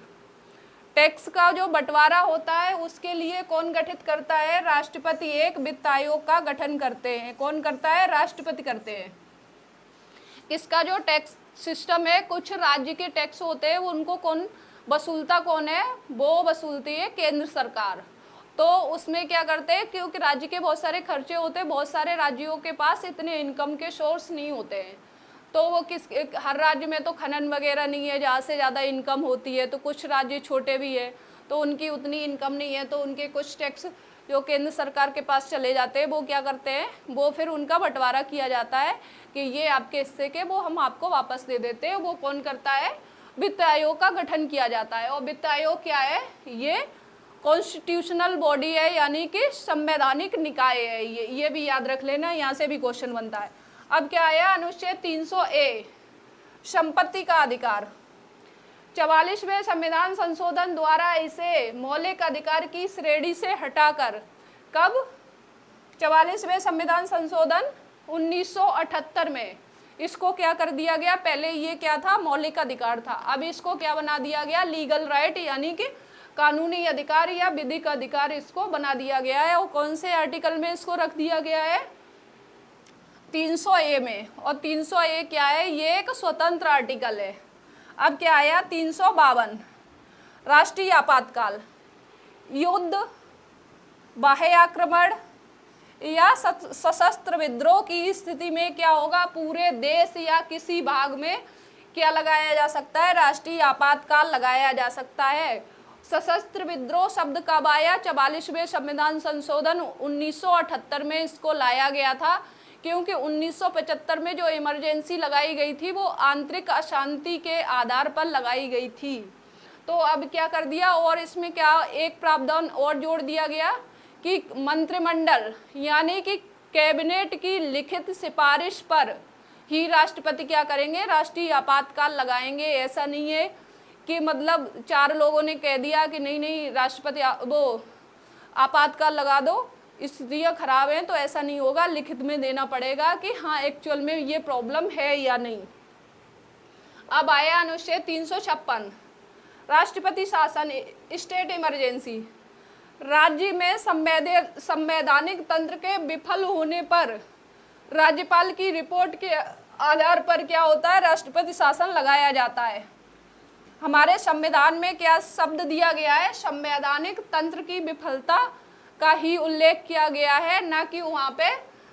टैक्स का जो बंटवारा होता है उसके लिए कौन गठित करता है? राष्ट्रपति एक वित्त आयोग का गठन करते हैं। कौन करता है? राष्ट्रपति करते हैं। इसका जो टैक्स सिस्टम है, कुछ राज्य के टैक्स होते हैं, उनको कौन वसूलता? कौन है? वो वसूलती है केंद्र सरकार। तो उसमें क्या करते हैं, क्योंकि राज्य के बहुत सारे खर्चे होते हैं, बहुत सारे राज्यों के पास इतने इनकम के सोर्स नहीं होते हैं, तो वो हर राज्य में तो खनन वगैरह नहीं है जहाँ से ज़्यादा इनकम होती है, तो कुछ राज्य छोटे भी है तो उनकी उतनी इनकम नहीं है, तो उनके कुछ टैक्स जो केंद्र सरकार के पास चले जाते हैं, वो क्या करते हैं, वो फिर उनका बंटवारा किया जाता है कि ये आपके हिस्से के, वो हम आपको वापस दे देते हैं। वो कौन करता है? वित्त आयोग का गठन किया जाता है। और वित्त आयोग क्या है? ये कॉन्स्टिट्यूशनल बॉडी है, यानी कि संवैधानिक निकाय है। ये भी याद रख लेना, यहाँ से भी क्वेश्चन बनता है। अब क्या आया? अनुच्छेद 300A संपत्ति का अधिकार। 44वें संविधान संशोधन द्वारा इसे मौलिक अधिकार की श्रेणी से हटाकर, कब? 44वें संविधान संशोधन 1978 में इसको क्या कर दिया गया? पहले ये क्या था? मौलिक अधिकार था। अब इसको क्या बना दिया गया? लीगल राइट, यानी कि कानूनी अधिकार या विधिक अधिकार इसको बना दिया गया है। और कौन से आर्टिकल में इसको रख दिया गया है? 300A में। और 300A क्या है? ये एक स्वतंत्र आर्टिकल है। अब क्या आया? 352 राष्ट्रीय आपातकाल। युद्ध, बाह्य आक्रमण या सशस्त्र विद्रोह की स्थिति में क्या होगा? पूरे देश या किसी भाग में क्या लगाया जा सकता है? राष्ट्रीय आपातकाल लगाया जा सकता है। सशस्त्र विद्रोह शब्द कब आया? 44वें संविधान संशोधन 1978 में इसको लाया गया था, क्योंकि 1975 में जो इमरजेंसी लगाई गई थी वो आंतरिक अशांति के आधार पर लगाई गई थी। तो अब क्या कर दिया, और इसमें क्या एक प्रावधान और जोड़ दिया गया कि मंत्रिमंडल यानी कि कैबिनेट की लिखित सिफारिश पर ही राष्ट्रपति क्या करेंगे? राष्ट्रीय आपातकाल लगाएंगे। ऐसा नहीं है कि मतलब 4 लोगों ने कह दिया कि नहीं नहीं राष्ट्रपति वो आपातकाल लगा दो, स्थितियाँ खराब हैं, तो ऐसा नहीं होगा। लिखित में देना पड़ेगा कि हाँ एक्चुअल में ये प्रॉब्लम है या नहीं। अब आया अनुच्छेद 356 राष्ट्रपति शासन, स्टेट इमरजेंसी। राज्य में संवैधानिक तंत्र के विफल होने पर राज्यपाल की रिपोर्ट के आधार पर क्या होता है? राष्ट्रपति शासन लगाया जाता है। हमारे संविधान में क्या शब्द दिया गया है? संवैधानिक तंत्र की विफलता का ही उल्लेख किया गया है, ना कि वहाँ पे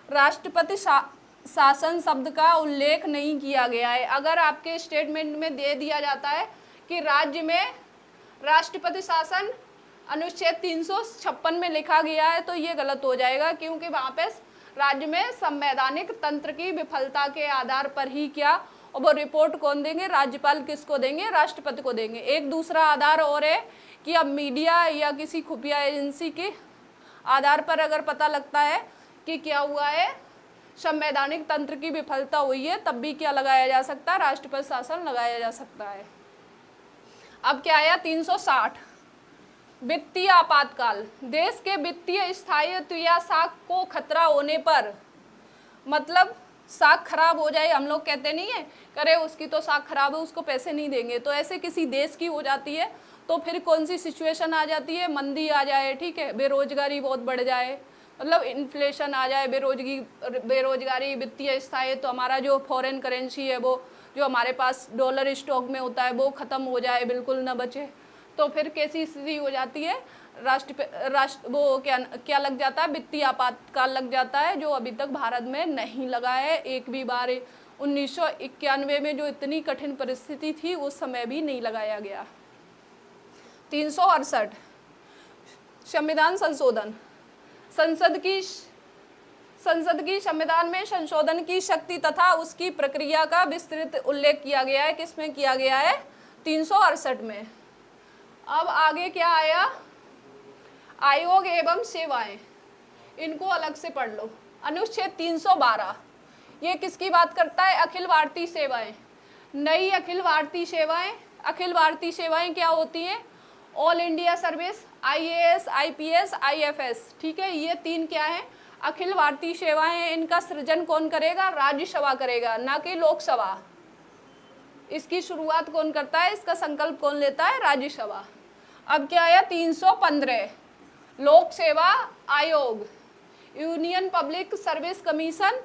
राष्ट्रपति शासन शब्द का उल्लेख नहीं किया गया है। अगर आपके स्टेटमेंट में दे दिया जाता है कि राज्य में राष्ट्रपति शासन अनुच्छेद 356 में लिखा गया है, तो ये गलत हो जाएगा, क्योंकि वहाँ पे राज्य में संवैधानिक तंत्र की विफलता के आधार पर ही क्या, और वो रिपोर्ट कौन देंगे? राज्यपाल किसको देंगे? राष्ट्रपति को देंगे। एक दूसरा आधार और है कि अब मीडिया या किसी खुफिया एजेंसी के आधार पर अगर पता लगता है कि क्या हुआ है, संवैधानिक तंत्र की विफलता हुई है, तब भी क्या लगाया जा सकता है? राष्ट्रपति शासन लगाया जा सकता है। अब क्या आया? 360 वित्तीय आपातकाल। देश के वित्तीय स्थायित्व या साख को खतरा होने पर, मतलब साख खराब हो जाए, हम लोग कहते नहीं है करे उसकी तो साख खराब है, उसको पैसे नहीं देंगे, तो ऐसे किसी देश की हो जाती है, तो फिर कौन सी सिचुएशन आ जाती है? मंदी आ जाए, ठीक है, बेरोजगारी बहुत बढ़ जाए, मतलब इन्फ्लेशन आ जाए, बेरोजगारी, वित्तीय स्थायित्व, तो हमारा जो फॉरेन करेंसी है वो जो हमारे पास डॉलर स्टॉक में होता है वो ख़त्म हो जाए, बिल्कुल ना बचे, तो फिर कैसी स्थिति हो जाती है? वो क्या लग जाता है? वित्तीय आपातकाल लग जाता है, जो अभी तक भारत में नहीं लगा है एक भी बार। 1991 में जो इतनी कठिन परिस्थिति थी उस समय भी नहीं लगाया गया। 368 संविधान संशोधन। संसद की संविधान में संशोधन की शक्ति तथा उसकी प्रक्रिया का विस्तृत उल्लेख किया गया है। किसमें किया गया है? 368 में। अब आगे क्या आया? आयोग एवं सेवाएं, इनको अलग से पढ़ लो। अनुच्छेद 312 ये किसकी बात करता है? अखिल भारतीय सेवाएं। नई अखिल भारतीय सेवाएं। अखिल भारतीय सेवाएं क्या होती हैं? All India service, IAS, IPS, IFS। ठीक है, ये 3 क्या है? अखिल भारतीय सेवाएं। इनका सृजन कौन करेगा? राज्यसभा करेगा, ना कि लोकसभा। इसकी शुरुआत कौन करता है? इसका संकल्प कौन लेता है? राज्यसभा। अब क्या आया? 315 लोक सेवा आयोग, यूनियन पब्लिक सर्विस कमीशन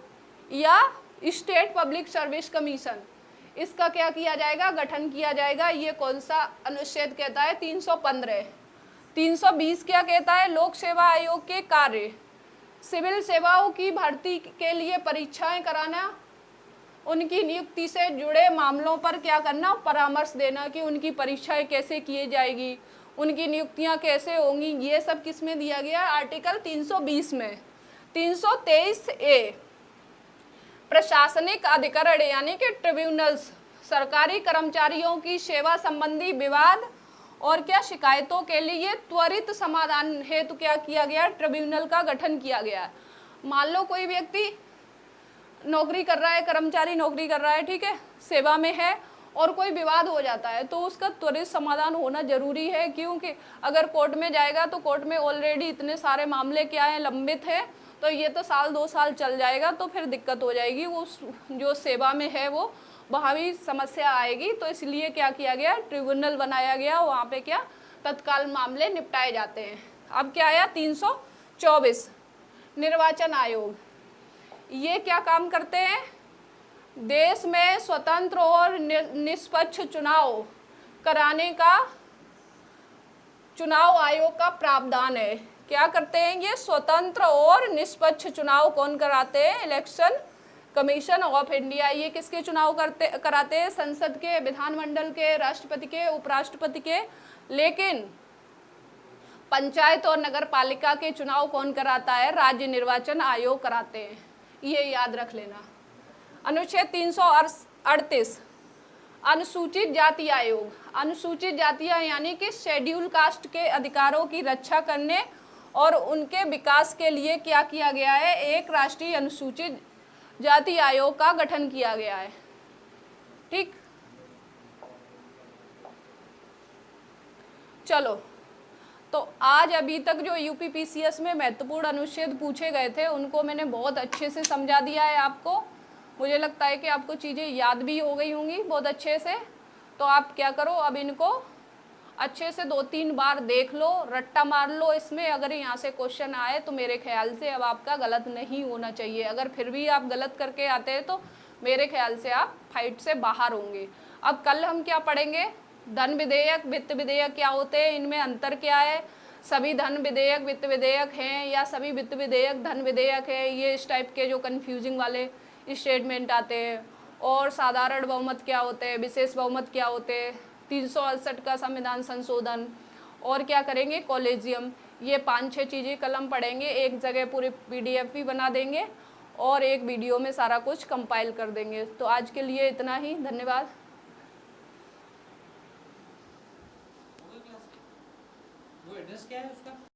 या स्टेट पब्लिक सर्विस कमीशन, इसका क्या किया जाएगा? गठन किया जाएगा। ये कौन सा अनुच्छेद कहता है? 315। 320 क्या कहता है? लोक सेवा आयोग के कार्य, सिविल सेवाओं की भर्ती के लिए परीक्षाएं कराना, उनकी नियुक्ति से जुड़े मामलों पर क्या करना? परामर्श देना कि उनकी परीक्षाएं कैसे की जाएगी, उनकी नियुक्तियां कैसे होंगी। ये सब किस में दिया गया? आर्टिकल 320 में। 323A प्रशासनिक अधिकरण यानी कि ट्रिब्यूनल्स, सरकारी कर्मचारियों की सेवा संबंधी विवाद और क्या शिकायतों के लिए त्वरित समाधान हेतु क्या किया गया? ट्रिब्यूनल का गठन किया गया। मान लो कोई व्यक्ति नौकरी कर रहा है, कर्मचारी नौकरी कर रहा है, ठीक है, सेवा में है, और कोई विवाद हो जाता है तो उसका त्वरित समाधान होना जरूरी है। क्योंकि अगर कोर्ट में जाएगा तो कोर्ट में ऑलरेडी इतने सारे मामले क्या हैं? लंबित हैं, तो ये तो 1-2 साल चल जाएगा, तो फिर दिक्कत हो जाएगी। वो जो सेवा में है वो वहाँ भी समस्या आएगी। तो इसलिए क्या किया गया? ट्रिब्यूनल बनाया गया, वहाँ पे क्या तत्काल मामले निपटाए जाते हैं। अब क्या आया? 324 निर्वाचन आयोग। ये क्या काम करते हैं? देश में स्वतंत्र और निष्पक्ष चुनाव कराने का चुनाव आयोग का प्रावधान है। क्या करते हैं ये? स्वतंत्र और निष्पक्ष चुनाव कौन कराते हैं? Election commission of India. ये किसके चुनाव कराते हैं? संसद के, विधानमंडल के, राष्ट्रपति के, उपराष्ट्रपति के। लेकिन पंचायत और नगर पालिका के चुनाव कौन कराता है? राज्य निर्वाचन आयोग कराते हैं। ये याद रख लेना। अनुच्छेद 338 अनुसूचित जाति आयोग। अनुसूचित जातियां यानी कि शेड्यूल कास्ट के अधिकारों की रक्षा करने और उनके विकास के लिए क्या किया गया है? एक राष्ट्रीय अनुसूचित जाति आयोग का गठन किया गया है। ठीक, चलो, तो आज अभी तक जो UPPCS में महत्वपूर्ण अनुच्छेद पूछे गए थे उनको मैंने बहुत अच्छे से समझा दिया है आपको। मुझे लगता है कि आपको चीज़ें याद भी हो गई होंगी बहुत अच्छे से। तो आप क्या करो, अब इनको अच्छे से 2-3 बार देख लो, रट्टा मार लो इसमें। अगर यहाँ से क्वेश्चन आए तो मेरे ख्याल से अब आपका गलत नहीं होना चाहिए। अगर फिर भी आप गलत करके आते हैं तो मेरे ख्याल से आप फाइट से बाहर होंगे। अब कल हम क्या पढ़ेंगे? धन विधेयक, वित्त विधेयक क्या होते हैं, इनमें अंतर क्या है, सभी धन विधेयक वित्त विधेयक हैं या सभी वित्त विधेयक धन विधेयक है। ये इस टाइप के जो कन्फ्यूजिंग वाले स्टेटमेंट आते हैं। और साधारण बहुमत क्या होते हैं, विशेष बहुमत क्या होते हैं, 368 का संविधान संशोधन, और क्या करेंगे? कॉलेजियम। ये 5-6 चीज़ें कल हम पढ़ेंगे। एक जगह पूरी PDF भी बना देंगे और एक वीडियो में सारा कुछ कंपाइल कर देंगे। तो आज के लिए इतना ही, धन्यवाद। वो एड्रेस क्या है उसका?